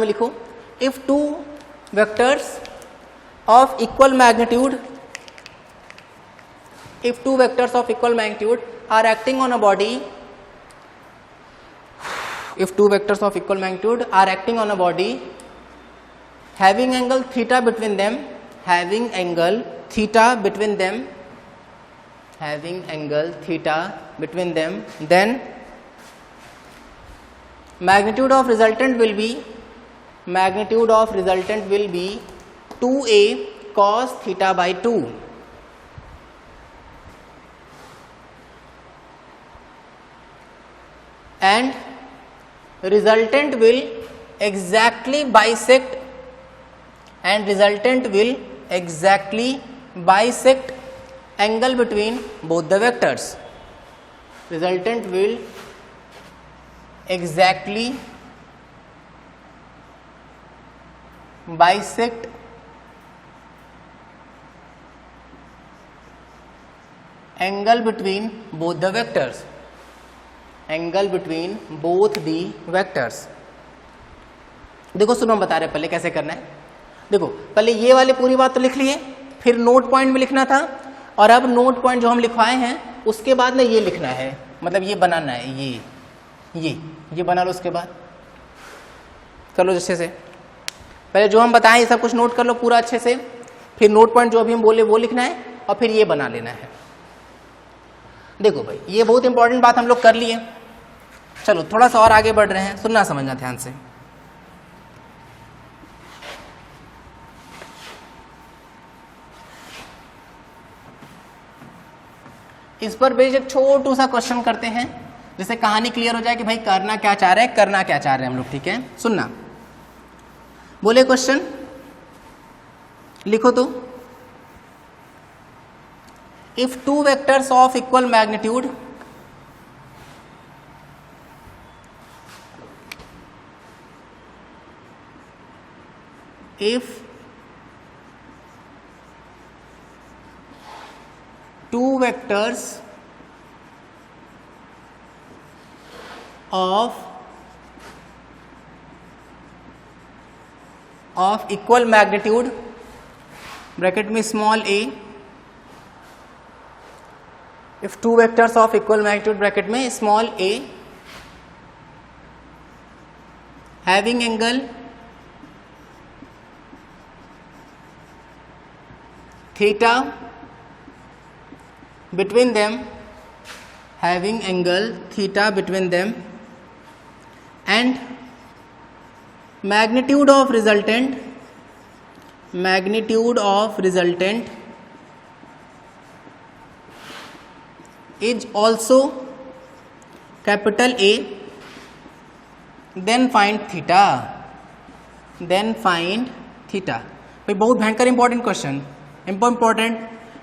लिखो, if 2 vectors of equal magnitude are acting on a body, if 2 vectors of equal magnitude are acting on a body having angle theta between them, then magnitude of resultant will be 2a cos theta by 2, and resultant will exactly bisect angle between both the vectors. Resultant will exactly bisect angle between both the vectors, देखो सुनो, हम बता रहे पहले कैसे करना है। देखो पहले ये वाले पूरी बात तो लिख लिए, फिर नोट पॉइंट में लिखना था, और अब नोट पॉइंट जो हम लिखवाए हैं उसके बाद ना ये लिखना है, मतलब ये बनाना है, ये बना लो। उसके बाद कर लो अच्छे से, पहले जो हम बताएं ये सब कुछ नोट कर लो पूरा अच्छे से, फिर नोट पॉइंट जो अभी हम बोले वो लिखना है, और फिर ये बना लेना है। देखो भाई ये बहुत इंपॉर्टेंट बात हम लोग कर लिए। चलो थोड़ा सा और आगे बढ़ रहे हैं, सुनना समझना ध्यान से। इस पर बेस्ड एक छोटू सा क्वेश्चन करते हैं, जिससे कहानी क्लियर हो जाए कि भाई करना क्या चाह रहे हैं हम लोग। ठीक है, सुनना। बोले क्वेश्चन, लिखो तो, if 2 vectors of equal magnitude of equal magnitude, bracket में small a, if 2 vectors of equal magnitude, bracket में small a, having angle theta between them, having angle theta between them, and magnitude of resultant is also capital A, then find theta. भाई बहुत भयंकर important question, important,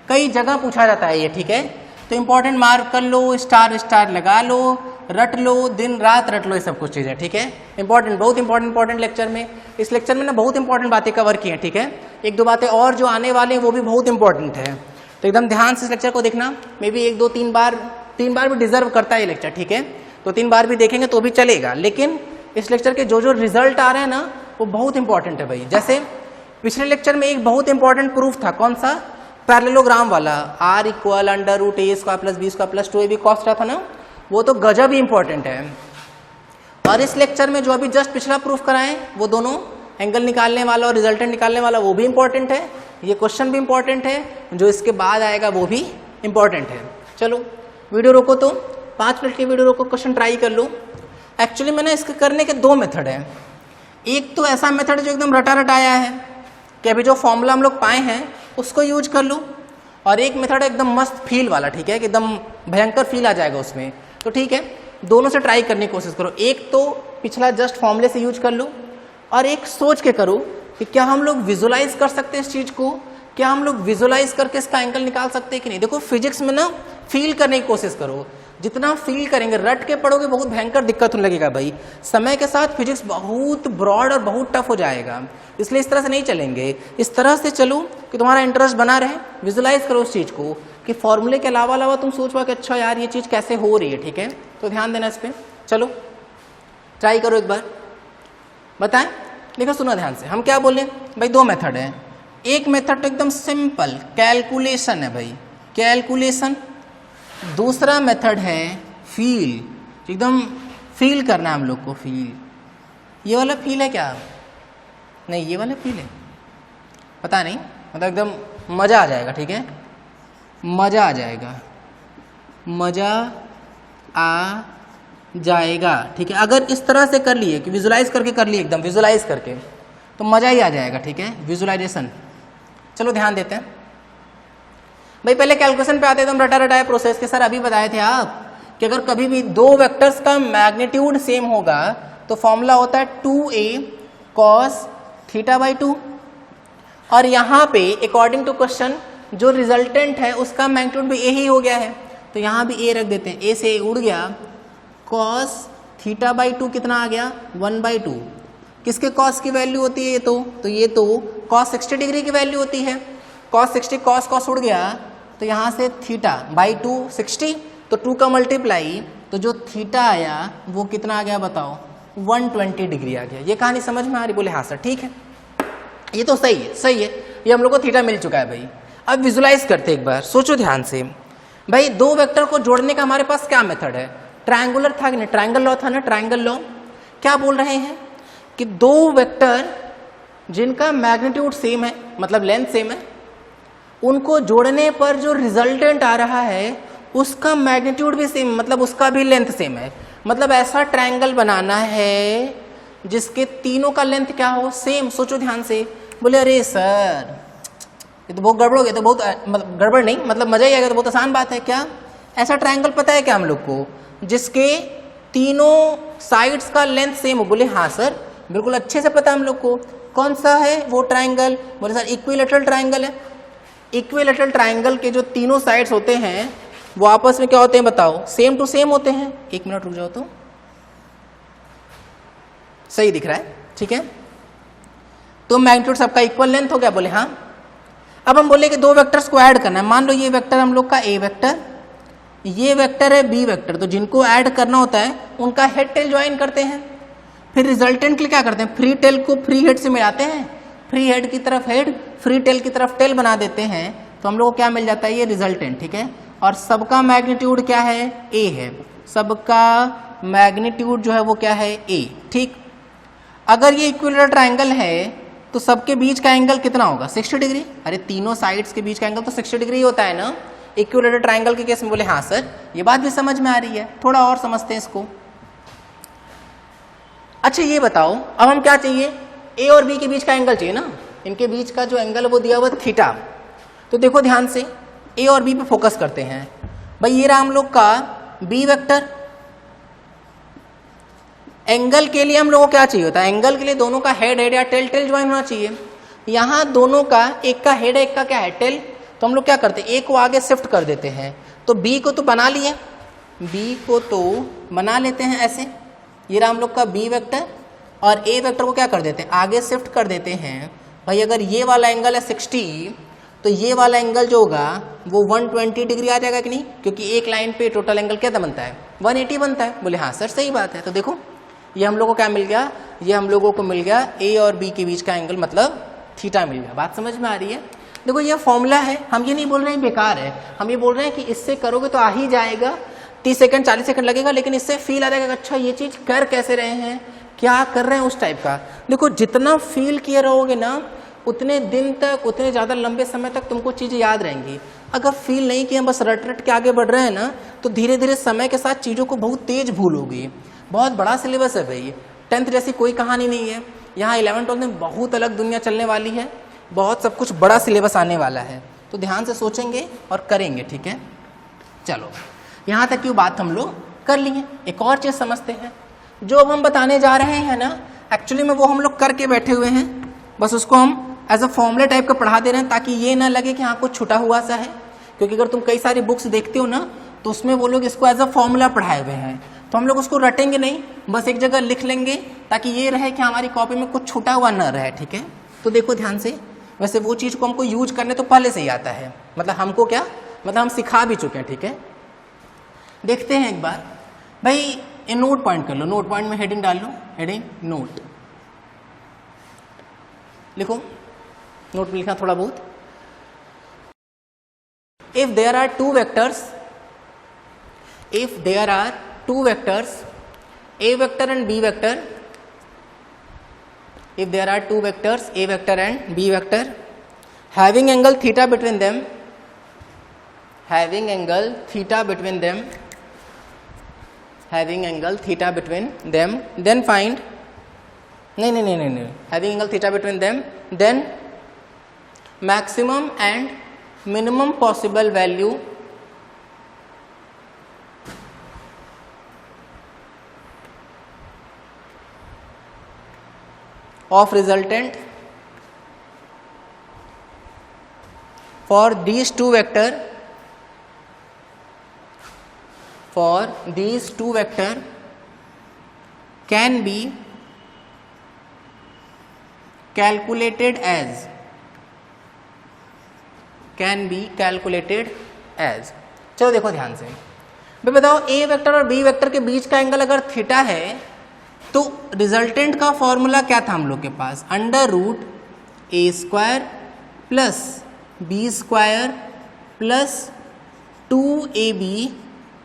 कई जगह पूछा जाता है ये, ठीक है। तो इंपॉर्टेंट मार्क कर लो, स्टार लगा लो, रट लो, दिन रात रट लो, ये सब कुछ चीज़ें, ठीक है। इंपॉर्टेंट, बहुत इंपॉर्टेंट लेक्चर में, इस लेक्चर में ना बहुत इंपॉर्टेंट बातें कवर की हैं, ठीक है। एक दो बातें और जो आने वाले हैं वो भी बहुत इंपॉर्टेंट है, तो एकदम ध्यान से इस लेक्चर को देखना। मे बी 1 2 3 बार भी डिजर्व करता है ये लेक्चर, ठीक है। तो 3 बार भी देखेंगे तो भी चलेगा, लेकिन इस लेक्चर के जो रिजल्ट आ रहे हैं ना वो बहुत इंपॉर्टेंट है भाई। जैसे पिछले लेक्चर में एक बहुत इंपॉर्टेंट प्रूफ था, कौन सा, पैरेललोग्राम वाला, r equal under root a square plus b square plus 2ab cos था ना, वो तो गजब ही इंपॉर्टेंट है। और इस लेक्चर में जो अभी जस्ट पिछला प्रूफ कराएं, वो दोनों एंगल निकालने वाला और रिजल्टेंट निकालने वाला, वो भी इंपॉर्टेंट है, ये क्वेश्चन भी इंपॉर्टेंट है, जो इसके बाद आएगा वो भी इंपॉर्टेंट है। चलो वीडियो रोको, तो 5 मिनट की वीडियो रोको, क्वेश्चन ट्राई कर लो। एक्चुअली मैंने इसके करने के 2 मेथड हैं। एक तो ऐसा मेथड जो एकदम रटा आया है कि अभी जो फॉर्मूला हम लोग पाए हैं उसको यूज कर लो, और एक मेथड एकदम मस्त फील वाला, ठीक है, कि एकदम भयंकर फील आ जाएगा उसमें। तो ठीक है, दोनों से ट्राई करने की कोशिश करो। एक तो पिछला जस्ट फॉर्मूले से यूज कर लो, और एक सोच के करो कि क्या हम लोग विजुलाइज कर सकते हैं इस चीज को, क्या हम लोग विजुलाइज करके इसका एंगल निकाल सकते हैं कि नहीं। देखो फिजिक्स में ना फील करने की कोशिश करो, जितना फील करेंगे, रट के पढ़ोगे बहुत भयंकर दिक्कत होने लगेगा भाई। समय के साथ फिजिक्स बहुत ब्रॉड और बहुत टफ हो जाएगा, इसलिए इस तरह से नहीं चलेंगे। इस तरह से चलो कि तुम्हारा इंटरेस्ट बना रहे, विजुलाइज करो उस चीज़ को, कि फॉर्मूले के अलावा तुम सोच पाओ कि अच्छा यार ये चीज़ कैसे हो रही है, ठीक है। तो ध्यान देना इस पर। चलो ट्राई करो एक बार, बताएं। देखो सुनो ध्यान से, हम क्या बोले भाई, 2 मेथड है। एक मेथड तो एकदम सिंपल कैलकुलेशन है भाई, कैलकुलेशन। दूसरा मेथड है फील, एकदम फील करना है हम लोग को, फील। ये वाला फील है क्या, नहीं ये वाला फील है, पता नहीं, मतलब एकदम मज़ा आ जाएगा, ठीक है, मज़ा आ जाएगा, ठीक है। अगर इस तरह से कर लिए कि विजुलाइज करके कर लिए, एकदम विजुलाइज करके, तो मज़ा ही आ जाएगा, ठीक है, विजुलाइजेशन। चलो ध्यान देते हैं भाई। पहले कैलकुलेशन पे आते हैं, तो हम रटाए प्रोसेस के सर अभी बताए थे आप कि अगर कभी भी 2 वेक्टर्स का मैग्नीट्यूड सेम होगा तो फॉर्मूला होता है 2a cos θ/2, और यहाँ पे अकॉर्डिंग टू क्वेश्चन जो रिजल्टेंट है उसका मैग्नीट्यूड भी a ही हो गया है, तो यहाँ भी a रख देते हैं। a से a उड़ गया, cos θ/2 कितना आ गया, 1/2। किसके cos की वैल्यू होती है ये, तो ये तो cos 60 डिग्री की वैल्यू होती है। cos 60 cos उड़ गया, तो यहाँ से θ/2 60, तो 2 का मल्टीप्लाई, तो जो थीटा आया वो कितना आ गया बताओ, 120 डिग्री आ गया। ये कहानी समझ में आ रही, बोले हाँ सर ठीक है, ये तो सही है, ये हम लोग को थीटा मिल चुका है भाई। अब विजुलाइज करते एक बार, सोचो ध्यान से भाई। 2 वेक्टर को जोड़ने का हमारे पास क्या मेथड है, ट्रायंगुलर था कि नहीं, ट्रायंगल लॉ था ना, ट्रायंगल लॉ। क्या बोल रहे हैं कि 2 वेक्टर जिनका मैग्नीट्यूड सेम है, मतलब लेंथ सेम है, उनको जोड़ने पर जो रिजल्टेंट आ रहा है उसका मैग्नीट्यूड भी सेम, मतलब उसका भी लेंथ सेम है। मतलब ऐसा ट्रायंगल बनाना है जिसके तीनों का लेंथ क्या हो, सेम। सोचो ध्यान से, बोले अरे सर ये तो बहुत गड़बड़ हो गया, तो बहुत मतलब गड़बड़ नहीं, मतलब मजा ही आएगा, तो बहुत आसान बात है। क्या ऐसा ट्रायंगल पता है क्या हम लोग को, जिसके तीनों साइड्स का लेंथ सेम हो? बोले हाँ सर बिल्कुल अच्छे से पता है हम लोग को। कौन सा है वो ट्रायंगल? बोले सर इक्विलैटरल ट्रायंगल है। इक्विलैटरल ट्रायंगल के जो तीनों साइड्स होते हैं वो आपस में क्या होते हैं बताओ, सेम टू सेम होते हैं। 1 मिनट रुक जाओ, तो सही दिख रहा है, ठीक है। तो मैग्नीट्यूड सबका इक्वल लेंथ हो गया, बोले हाँ। अब हम बोले कि 2 वेक्टर्स को ऐड करना है। मान लो ये वेक्टर हम लोग का ए वेक्टर, ये वेक्टर है बी वेक्टर, तो जिनको ऐड करना होता है उनका हेड टेल ज्वाइन करते हैं। फिर रिजल्टेंट के लिए क्या करते हैं, फ्री टेल को फ्री हेड से मिलाते हैं, फ्री हेड की तरफ हेड, फ्री टेल की तरफ टेल बना देते हैं, तो हम लोग को क्या मिल जाता है, ये रिजल्टेंट, ठीक है। और सबका मैग्नीट्यूड क्या है, ए है। सबका मैग्नीट्यूड जो है वो क्या है, ए, ठीक। अगर ये इक्विलैटरल ट्रायंगल है तो सबके बीच का एंगल कितना होगा, 60 डिग्री। अरे तीनों साइड्स के बीच का एंगल तो 60 डिग्री होता है ना, इक्विलेटरल ट्राइंगल के केस में बोले हाँ सर, ये बात भी समझ में आ रही है। थोड़ा और समझते हैं इसको। अच्छा ये बताओ, अब हम क्या चाहिए, ए और बी के बीच का एंगल चाहिए ना, इनके बीच का जो एंगल है वो दिया हुआ थीटा। तो देखो ध्यान से, ए और बी पे फोकस करते हैं। भाई ये रहा हम लोग का बी वेक्टर। एंगल के लिए हम लोगों को क्या चाहिए होता है, एंगल के लिए दोनों का हेड हेड या टेल टेल ज्वाइन होना चाहिए। यहाँ दोनों का, एक का हेड है एक का क्या है टेल, तो हम लोग क्या करते हैं, ए को आगे शिफ्ट कर देते हैं। तो बी को तो बना लिए, बी को तो बना लेते हैं ऐसे, ये रहा हम लोग का बी वेक्टर, और ए वेक्टर को क्या कर देते हैं, आगे शिफ्ट कर देते हैं। भाई अगर ये वाला एंगल है 60, तो ये वाला एंगल जो होगा वो 120 डिग्री आ जाएगा कि नहीं, क्योंकि एक लाइन पे टोटल एंगल क्या बनता है, 180 बनता है। बोले हाँ सर सही बात है। तो देखो ये हम लोगों को क्या मिल गया, ये हम लोगों को मिल गया ए और बी के बीच का एंगल मतलब थीटा मिल गया। बात समझ में आ रही है। देखो ये फॉर्मूला है, हम ये नहीं बोल रहे हैं बेकार है, हम ये बोल रहे हैं कि इससे करोगे तो आ ही जाएगा, 30 सेकंड 40 सेकंड लगेगा, लेकिन इससे फील आ जाएगा अच्छा ये चीज़ कर कैसे रहे हैं, क्या कर रहे हैं उस टाइप का। देखो जितना फील किए रहोगे ना, उतने दिन तक, उतने ज़्यादा लंबे समय तक तुमको चीज़ें याद रहेंगी। अगर फील नहीं किए, बस रट रट के आगे बढ़ रहे हैं ना, तो धीरे धीरे समय के साथ चीज़ों को बहुत तेज भूलोगे। बहुत बड़ा सिलेबस है भाई, 10th जैसी कोई कहानी नहीं है। यहाँ 11th 12th में बहुत अलग दुनिया चलने वाली है, बहुत सब कुछ बड़ा सिलेबस आने वाला है। तो ध्यान से सोचेंगे और करेंगे, ठीक है। चलो यहाँ तक की बात हम लोग कर लिए। एक और चीज़ समझते हैं, जो अब हम बताने जा रहे हैं ना, एक्चुअली में वो हम लोग करके बैठे हुए हैं, बस उसको हम एज अ फॉर्मूला टाइप का पढ़ा दे रहे हैं, ताकि ये ना लगे कि हाँ कुछ छुटा हुआ सा है। क्योंकि अगर तुम कई सारी बुक्स देखते हो ना, तो उसमें वो लोग इसको एज अ फॉर्मूला पढ़ाए हुए हैं, तो हम लोग उसको रटेंगे नहीं, बस एक जगह लिख लेंगे, ताकि ये रहे कि हमारी कॉपी में कुछ छुटा हुआ न रहे, ठीक है। तो देखो ध्यान से, वैसे वो चीज़ को हमको यूज करने तो पहले से ही आता है, मतलब हमको क्या, मतलब हम सिखा भी चुके हैं, ठीक है। देखते हैं एक बार भाई, ये नोट पॉइंट कर लो, नोट पॉइंट में हेडिंग डाल लो, हेडिंग नोट लिखो, नोट में लिखना थोड़ा बहुत। If there are two vectors, if there are two vectors a vector and b vector, if there are two vectors a vector and b vector having angle theta between them, having angle theta between them, having angle theta between them, then find, नहीं, having angle theta between them, then maximum and minimum possible value of resultant for these two vector, for these two vector can be calculated as, can be calculated as। चलो देखो ध्यान से, भाई बताओ ए vector और B vector के बीच का angle अगर थीटा है, तो रिजल्टेंट का फॉर्मूला क्या था हम लोग के पास, अंडर रूट ए square plus B square plus 2ab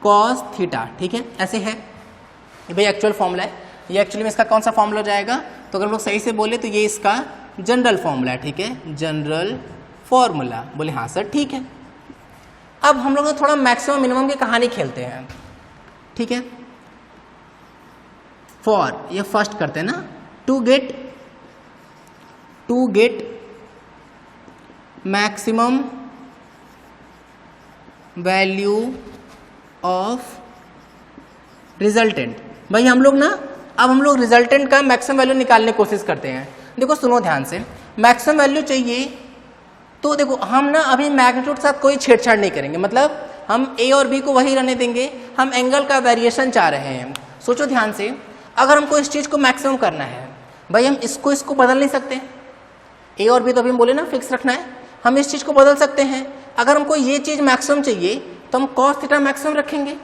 cos theta, ठीक है, ऐसे है। ये भाई एक्चुअल फॉर्मूला है, ये एक्चुअली में इसका कौन सा फॉर्मूला हो जाएगा, तो अगर हम लोग सही से बोले तो ये इसका जनरल फॉर्मूला है, ठीक है, जनरल फॉर्मूला। बोले हाँ सर ठीक है। अब हम लोग थोड़ा मैक्सिमम मिनिमम की कहानी खेलते हैं, ठीक है। फॉर ये फर्स्ट करते हैं ना, to get maximum value of resultant. भाई हम लोग ना, अब हम लोग रिजल्टेंट का मैक्सिमम वैल्यू निकालने की कोशिश करते हैं। देखो सुनो ध्यान से, मैक्सिमम वैल्यू चाहिए तो देखो हम ना अभी मैग्नीट्यूड के साथ कोई छेड़छाड़ नहीं करेंगे, मतलब हम ए और बी को वही रहने देंगे, हम एंगल का वेरिएशन चाह रहे हैं। सोचो ध्यान से, अगर हमको इस चीज़ को मैक्सिमम करना है, भाई हम इसको बदल नहीं सकते, ए और बी तो अभी हम बोले ना फिक्स रखना है, हम इस चीज़ को बदल सकते हैं। अगर हमको ये चीज़ मैक्सिमम चाहिए तो हम कॉस थीटा मैक्सिमम रखेंगे,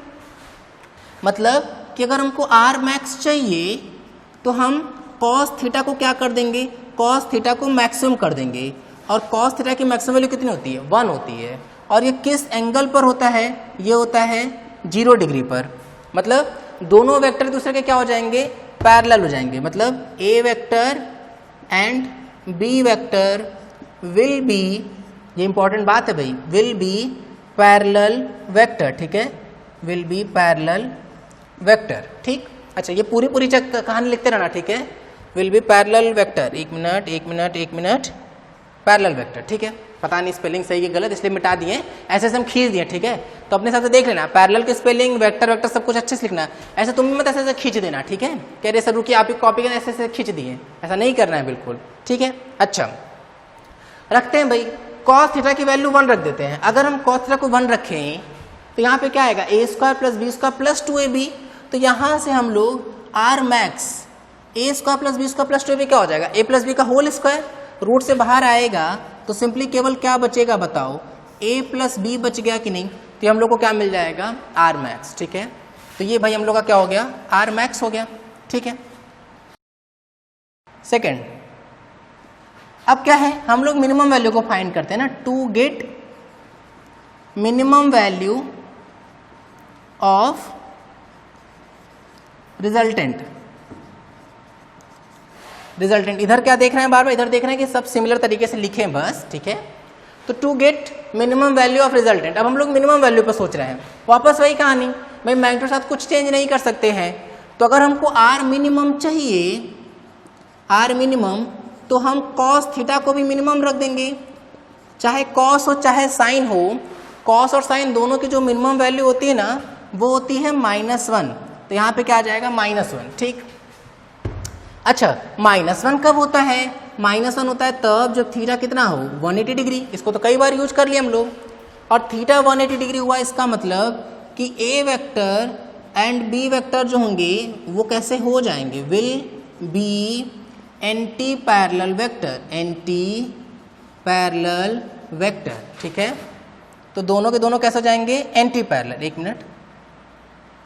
मतलब कि अगर हमको आर मैक्स चाहिए तो हम कॉस थीटा को क्या कर देंगे, कॉस थीटा को मैक्सिमम कर देंगे। और कॉस थीटा की मैक्सिमम वैल्यू कितनी होती है, 1 होती है। और ये किस एंगल पर होता है, ये होता है 0 डिग्री पर, मतलब दोनों वेक्टर दूसरे के क्या हो जाएंगे, पैरेलल हो जाएंगे। मतलब a vector and B vector will be, ये इंपॉर्टेंट बात है भाई, विल बी पैरेलल वेक्टर, ठीक है, विल बी पैरेलल वेक्टर, ठीक। अच्छा, ये पूरी कहानी लिखते रहना, ठीक है, विल बी पैरेलल वेक्टर, एक मिनट, पैरेलल वेक्टर, ठीक है। पता नहीं स्पेलिंग सही है गलत, इसलिए मिटा दिए, ऐसे हम खींच दिए, ठीक है। तो अपने हिसाब से देख लेना, पैरेलल की स्पेलिंग, वेक्टर सब कुछ अच्छे से लिखना, ऐसे तुम भी मत ऐसे खींच देना, ठीक है। कह रहे सर रुकिए, आप ही कॉपी करना, ऐसे खींच दिए, ऐसा नहीं करना है बिल्कुल, ठीक है। अच्छा, रखते हैं भाई, cos थीटा की वैल्यू 1 रख देते हैं। अगर हम cos थीटा को 1 रखें तो यहाँ पे क्या आएगा, a square plus B square plus 2ab। तो यहाँ से हम लोग R max a square plus B square plus 2ab क्या हो जाएगा, a प्लस बी का होल स्क्वायर, रूट से बाहर आएगा तो सिंपली केवल क्या बचेगा बताओ, a प्लस बी बच गया कि नहीं। तो हम लोग को क्या मिल जाएगा, आर मैक्स, ठीक है। तो ये भाई हम लोग का क्या हो गया, आर मैक्स हो गया, ठीक है। सेकेंड, अब क्या है, हम लोग मिनिमम वैल्यू को फाइंड करते हैं ना, to get minimum value of resultant. इधर क्या देख रहे हैं, बार बार इधर देख रहे हैं कि सब सिमिलर तरीके से लिखें बस, ठीक है। तो to get minimum value of resultant, अब हम लोग मिनिमम वैल्यू पर सोच रहे हैं, वापस वही कहानी, भाई मैग्नीट्यूड के साथ कुछ चेंज नहीं कर सकते हैं। तो अगर हमको आर मिनिमम चाहिए, आर मिनिमम, तो हम कॉस थीटा को भी मिनिमम रख देंगे, चाहे कॉस हो चाहे साइन हो। कॉस और साइन दोनों की जो मिनिमम वैल्यू होती है ना, वो होती है -1। तो यहाँ पे क्या आ जाएगा, -1, ठीक। अच्छा, -1 कब होता है, -1 होता है तब जब थीटा कितना हो, 180 डिग्री। इसको तो कई बार यूज कर लिया हम लोग। और थीटा 180 डिग्री हुआ, इसका मतलब कि A vector and B vector जो होंगे वो कैसे हो जाएंगे, will be anti parallel vector, anti parallel vector, ठीक है। तो दोनों के दोनों कैसे हो जाएंगे, एंटी पैरेलल, एक मिनट,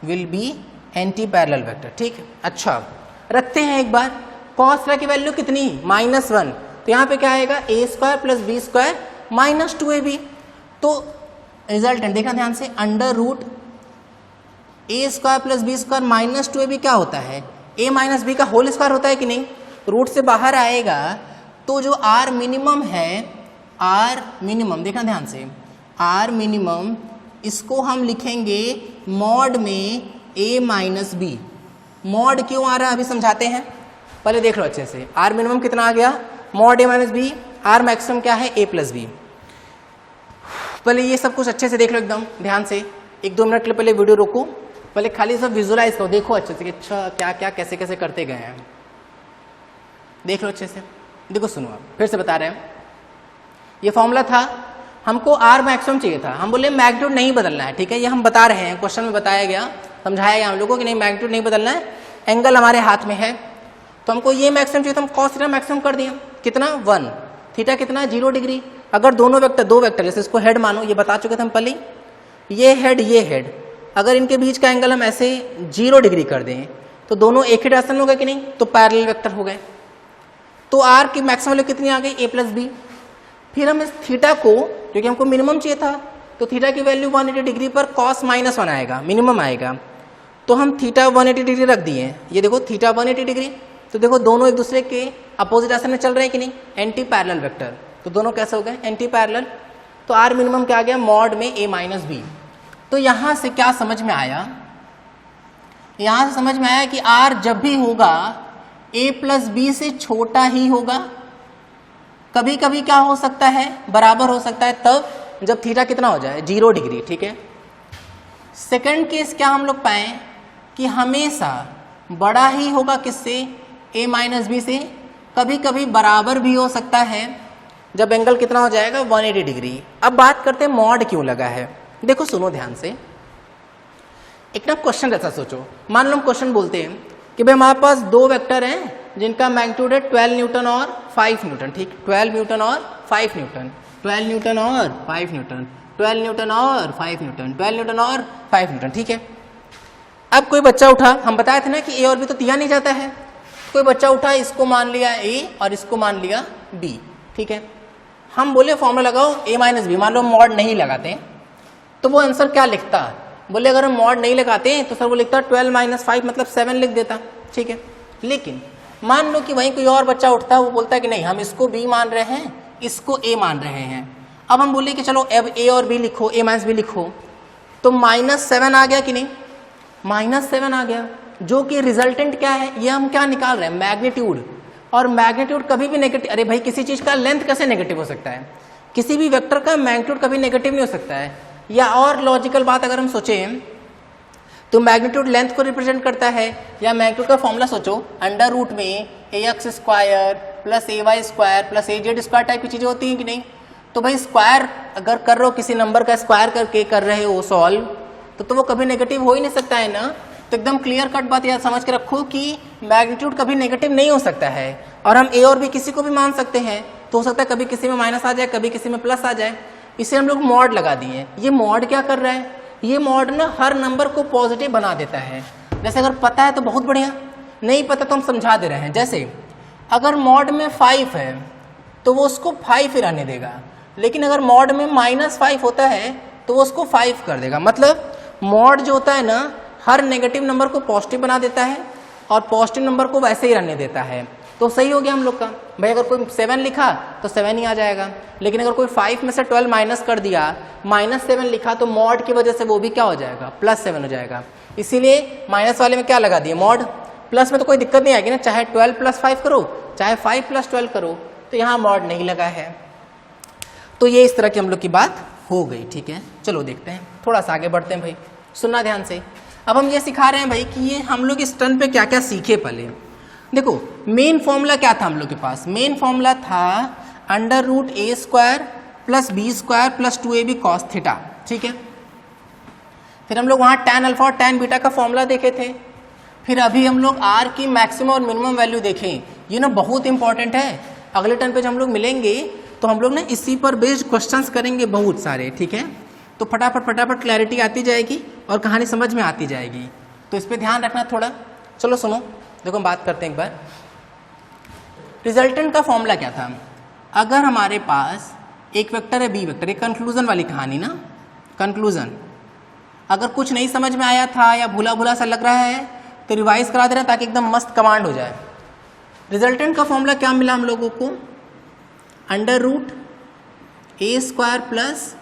will be anti parallel vector, ठीक है। अच्छा, रखते हैं एक बार, कॉस थीटा की वैल्यू कितनी, -1। तो यहाँ पे क्या आएगा, a square plus B square minus 2ab। तो रिजल्टेंट देखना ध्यान से, under root a square plus B square minus 2ab क्या होता है, a माइनस बी का होल स्क्वायर होता है कि नहीं। रूट से बाहर आएगा तो जो आर मिनिमम है, आर मिनिमम देखना ध्यान से, आर मिनिमम इसको हम लिखेंगे मॉड में a माइनस बी। मॉड क्यों आ रहा है अभी समझाते हैं, पहले देख लो अच्छे से। आर मिनिमम कितना आ गया, mod a minus B, R maximum क्या है, a प्लस बी। पहले ये सब कुछ अच्छे से देख लो एकदम ध्यान से, 1-2 मिनट के लिए पहले वीडियो रोको, पहले खाली सब विजुलाइज करो, देखो अच्छे से कि अच्छा क्या क्या कैसे कैसे करते गए हैं, देख लो अच्छे से। देखो सुनो, आप फिर से बता रहे हैं, ये फॉर्मूला था, हमको आर मैक्सिमम चाहिए था, हम बोले मैग्नीट्यूड नहीं बदलना है, ठीक है। ये हम बता रहे हैं, क्वेश्चन में बताया गया, समझाया गया हम लोगों को कि नहीं मैग्नीट्यूड नहीं बदलना है, एंगल हमारे हाथ में है। तो हमको ये मैक्सिमम चाहिए, तो हम कॉस थीटा मैक्सिमम कर दिया, कितना 1, थीटा कितना 0 डिग्री। अगर दोनों वेक्टर, दो वेक्टर जैसे इसको हेड मानो, ये बता चुके थे हम पहले, ये हेड, अगर इनके बीच का एंगल हम ऐसे 0 डिग्री कर दें तो दोनों एक ही डायरेक्शन में हो गए कि नहीं, तो पैरेलल वेक्टर हो गए। तो आर की मैक्सिमम वैल्यू कितनी आ गई, a प्लस बी। फिर हम इस थीटा को, क्योंकि हमको मिनिमम चाहिए था, तो थीटा की वैल्यू 180 डिग्री पर cos -1 आएगा, मिनिमम आएगा। तो हम थीटा 180 डिग्री रख दिए, ये देखो थीटा 180 डिग्री। तो देखो दोनों एक दूसरे के अपोजिट डायरेक्शन में चल रहे हैं कि नहीं, एंटी पैरेलल वेक्टर। तो दोनों कैसे हो गए, एंटी पैरेलल। तो आर मिनिमम क्या आ गया, मॉड में a माइनस बी। तो यहां से क्या समझ में आया, यहां से समझ में आया कि आर जब भी होगा a प्लस बी से छोटा ही होगा। कभी कभी क्या हो सकता है, बराबर हो सकता है, तब जब थीटा कितना हो जाए, 0 डिग्री, ठीक है। सेकंड केस क्या हम लोग पाए कि हमेशा बड़ा ही होगा किससे, a माइनस बी से। कभी कभी बराबर भी हो सकता है जब एंगल कितना हो जाएगा, 180 डिग्री। अब बात करते हैं मॉड क्यों लगा है। देखो सुनो ध्यान से, एक ना क्वेश्चन ऐसा सोचो, मान लो हम क्वेश्चन बोलते हैं कि भाई हमारे पास दो वेक्टर हैं जिनका मैग्नीट्यूड है 12 न्यूटन और 5 न्यूटन, ठीक, 12 न्यूटन और 5 न्यूटन, 12 न्यूटन और 5 न्यूटन, 12 न्यूटन और 5 न्यूटन, 12 न्यूटन और 5 न्यूटन, ठीक है। अब कोई बच्चा उठा, हम बताए थे ना कि ए और बी तो दिया नहीं जाता है, कोई बच्चा उठा, इसको मान लिया ए और इसको मान लिया बी, ठीक है। हम बोले फॉर्मूला लगाओ a माइनस बी, मान लो मॉड नहीं लगाते तो वो आंसर क्या लिखता, बोले अगर हम मॉड नहीं लगाते तो सर वो लिखता 12 माइनस 5 मतलब 7 लिख देता, ठीक है। लेकिन मान लो कि वहीं कोई और बच्चा उठता है, वो बोलता है कि नहीं हम इसको b मान रहे हैं, इसको a मान रहे हैं। अब हम बोले कि चलो अब ए और बी लिखो, ए माइनस बी लिखो, तो -7 आ गया कि नहीं, -7 आ गया, जो कि रिजल्टेंट क्या है, ये हम क्या निकाल रहे हैं, मैग्नीट्यूड। और मैग्नीट्यूड कभी भी नेगेटिव, अरे भाई किसी चीज का लेंथ कैसे नेगेटिव हो सकता है, किसी भी वेक्टर का मैग्नीट्यूड कभी नेगेटिव नहीं हो सकता है। या और लॉजिकल बात अगर हम सोचें तो मैग्नीट्यूड लेंथ को रिप्रेजेंट करता है, या मैग्नीट्यूड का फॉर्मूला सोचो, अंडर रूट में ax square plus ay square plus az square type की चीजें होती हैं कि नहीं। तो भाई स्क्वायर अगर कर रहे हो, किसी नंबर का स्क्वायर करके कर रहे हो सॉल्व, तो वो कभी नेगेटिव हो ही नहीं सकता है ना। तो एकदम क्लियर कट बात याद समझ के रखो कि मैग्नीट्यूड कभी नेगेटिव नहीं हो सकता है, और हम ए और बी किसी को भी मान सकते हैं। तो हो सकता है कभी किसी में माइनस आ जाए, कभी किसी में प्लस आ जाए, इसे हम लोग मॉड लगा दिए। ये मॉड क्या कर रहा है, ये मॉड ना हर नंबर को पॉजिटिव बना देता है। जैसे अगर पता है तो बहुत बढ़िया, नहीं पता तो हम समझा दे रहे हैं। जैसे अगर मॉड में 5 है तो वो उसको 5 ही रहने देगा, लेकिन अगर मॉड में -5 होता है तो वो उसको 5 कर देगा। मतलब मॉड जो होता है ना, हर नेगेटिव नंबर को पॉजिटिव बना देता है और पॉजिटिव नंबर को वैसे ही रहने देता है। तो सही हो गया हम लोग का। भाई अगर कोई 7 लिखा तो 7 ही आ जाएगा, लेकिन अगर कोई 5 में से 12 माइनस कर दिया, -7 लिखा, तो मॉड की वजह से वो भी क्या हो जाएगा, +7 हो जाएगा। इसीलिए माइनस वाले में क्या लगा दिए, मॉड। प्लस में तो कोई दिक्कत नहीं आएगी ना, चाहे 12 + 5 करो, चाहे 5 + 12 करो, तो यहाँ मॉड नहीं लगा है। तो ये इस तरह की हम लोग की बात हो गई, ठीक है। चलो देखते हैं, थोड़ा सा आगे बढ़ते हैं भाई, सुनना ध्यान से। अब हम ये सिखा रहे हैं भाई कि ये हम लोग इस टर्न पे क्या क्या सीखे। पहले देखो मेन फॉर्मूला क्या था हम लोग के पास, मेन फॉर्मूला था under root a square plus b square plus 2ab cos theta, ठीक है। फिर हम लोग वहाँ tan अल्फा और tan बीटा का फॉर्मूला देखे थे। फिर अभी हम लोग r की मैक्सिमम और मिनिमम वैल्यू देखें, ये ना बहुत इंपॉर्टेंट है। अगले टर्न पे जब हम लोग मिलेंगे तो हम लोग ना इसी पर बेस्ड क्वेश्चंस करेंगे बहुत सारे, ठीक है। तो फटाफट क्लैरिटी आती जाएगी और कहानी समझ में आती जाएगी, तो इस पर ध्यान रखना थोड़ा। चलो सुनो, देखो हम बात करते हैं एक बार। रिजल्टेंट का फॉर्मूला क्या था, अगर हमारे पास एक वेक्टर है बी वेक्टर, एक कंक्लूजन वाली कहानी ना, कंक्लूजन। अगर कुछ नहीं समझ में आया था या भूला भूला सा लग रहा है तो रिवाइज करा दे रहा ताकि एकदम मस्त कमांड हो जाए। रिजल्टेंट का फॉर्मूला क्या मिला हम लोगों को, under root a square plus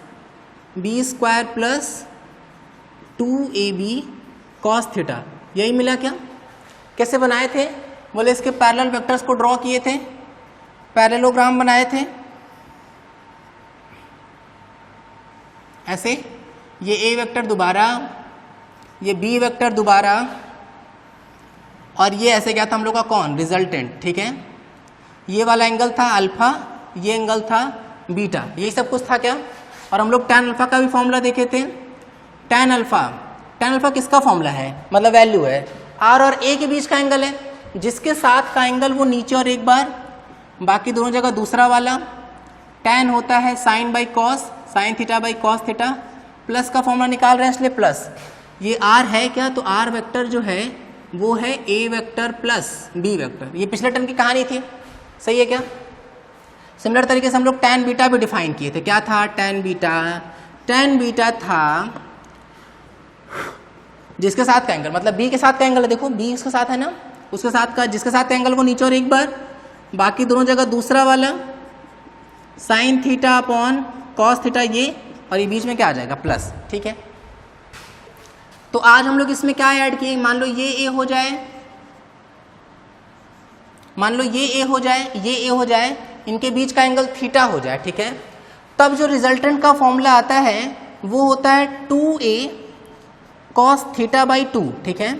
b square plus 2ab cos theta, यही मिला क्या। कैसे बनाए थे, बोले इसके पैरेलल वेक्टर्स को ड्रॉ किए थे, पैरेललोग्राम बनाए थे ऐसे, ये a वेक्टर दोबारा, ये b वेक्टर दोबारा, और ये ऐसे क्या था हम लोग का कौन, रिजल्टेंट, ठीक है। ये वाला एंगल था अल्फा, ये एंगल था बीटा, यही सब कुछ था क्या। और हम लोग tan अल्फा का भी फॉर्मूला देखे थे। tan अल्फा किसका फॉर्मूला है, मतलब वैल्यू है, r और a के बीच का एंगल है, जिसके साथ का एंगल वो नीचे और एक बार, बाकी दोनों जगह दूसरा वाला। tan होता है sine by cos, sine theta by cos theta, plus का फॉर्मूला निकाल रहे हैं इसलिए प्लस। ये r है क्या, तो r वेक्टर जो है वो है a vector plus b vector. ये पिछले टर्म की कहानी थी, सही है क्या। सिमिलर तरीके से हम लोग tan बीटा भी डिफाइन किए थे, क्या था tan बीटा था जिसके साथ का एंगल, मतलब b के साथ का एंगल है, देखो b उसके साथ है ना, उसके साथ का, जिसके साथ का एंगल वो नीचे और एक बार, बाकी दोनों जगह दूसरा वाला, sine theta upon cos theta ये, और ये बीच में क्या आ जाएगा प्लस, ठीक है। तो आज हम लोग इसमें क्या ऐड किए, मान लो ये a हो जाए, मान लो ये a हो जाए, ये a हो जाए, इनके बीच का एंगल थीटा हो जाए, ठीक है। तब जो रिजल्टेंट का फॉर्मूला आता है वो होता है 2a cos थीटा बाई 2, ठीक है।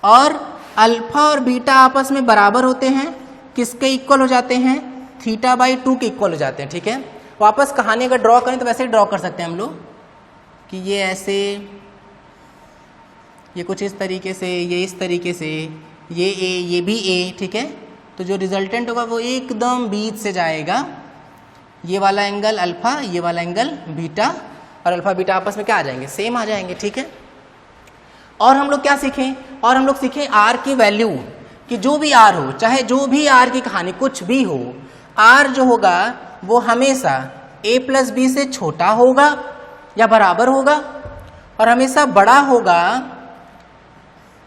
और अल्फा और बीटा आपस में बराबर होते हैं, किसके इक्वल हो जाते हैं, थीटा बाई 2 के इक्वल हो जाते हैं, ठीक है। वापस कहानी अगर ड्रॉ करें तो वैसे ही ड्रॉ कर सकते हैं हम लोग कि ये ऐसे, ये कुछ इस तरीके से, ये इस तरीके से, ये a, ये भी a, ठीक है। तो जो रिजल्टेंट होगा वो एकदम बीच से जाएगा, ये वाला एंगल अल्फा, ये वाला एंगल बीटा, और अल्फा बीटा आपस में क्या आ जाएंगे, सेम आ जाएंगे, ठीक है। और हम लोग क्या सीखें, और हम लोग सीखें r की वैल्यू, कि जो भी r हो, चाहे जो भी r की कहानी कुछ भी हो, r जो होगा वो हमेशा a प्लस b से छोटा होगा या बराबर होगा, और हमेशा बड़ा होगा,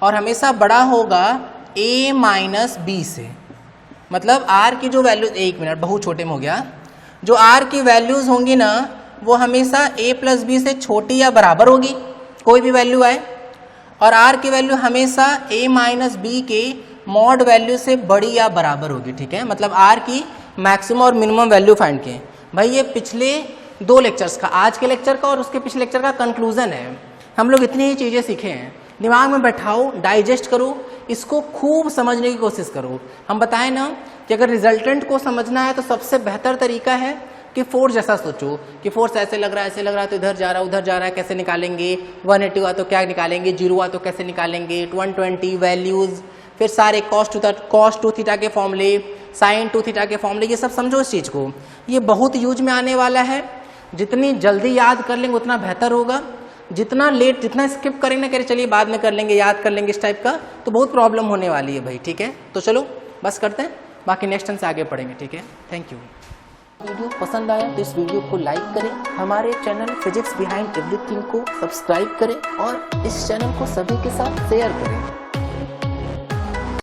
और हमेशा बड़ा होगा a माइनस b से। मतलब r की जो वैल्यू, एक मिनट बहुत छोटे में हो गया, जो आर की वैल्यूज होंगी ना वो हमेशा ए प्लस बी से छोटी या बराबर होगी, कोई भी वैल्यू आए, और आर की वैल्यू हमेशा ए माइनस बी के मॉड वैल्यू से बड़ी या बराबर होगी। ठीक है, मतलब आर की मैक्सिमम और मिनिमम वैल्यू फाइंड किए। भाई ये पिछले 2 लेक्चर्स का, आज के लेक्चर का और उसके पिछले लेक्चर का कंक्लूजन है। हम लोग इतनी ही चीज़ें सीखे हैं, दिमाग में बैठाओ, डाइजेस्ट करो, इसको खूब समझने की कोशिश करो। हम बताएं ना कि अगर रिजल्टेंट को समझना है तो सबसे बेहतर तरीका है कि फोर्स जैसा सोचो कि फोर्स ऐसे लग रहा है, ऐसे लग रहा है, तो इधर जा रहा है, उधर जा रहा है, कैसे निकालेंगे, 180 हुआ तो क्या निकालेंगे, 0 हुआ तो कैसे निकालेंगे, 120 वैल्यूज़, फिर सारे cos 2 थीटा के फॉर्मूले, sin 2 थीटा के फॉर्मूले, ये सब समझो इस चीज़ को। ये बहुत यूज में आने वाला है, जितनी जल्दी याद कर लेंगे उतना बेहतर होगा। जितना लेट, जितना स्किप करेंगे ना, कह रहे चलिए बाद में कर लेंगे, याद कर लेंगे इस टाइप का, तो बहुत प्रॉब्लम होने वाली है भाई। ठीक है, तो चलो बस करते हैं, बाकी नेक्स्ट टाइम से आगे पढ़ेंगे। ठीक है, थैंक यू। वीडियो पसंद आया तो इस वीडियो को लाइक करें, हमारे चैनल फिजिक्स बिहाइंड एवरीथिंग को सब्सक्राइब करें और इस चैनल को सभी के साथ शेयर करें।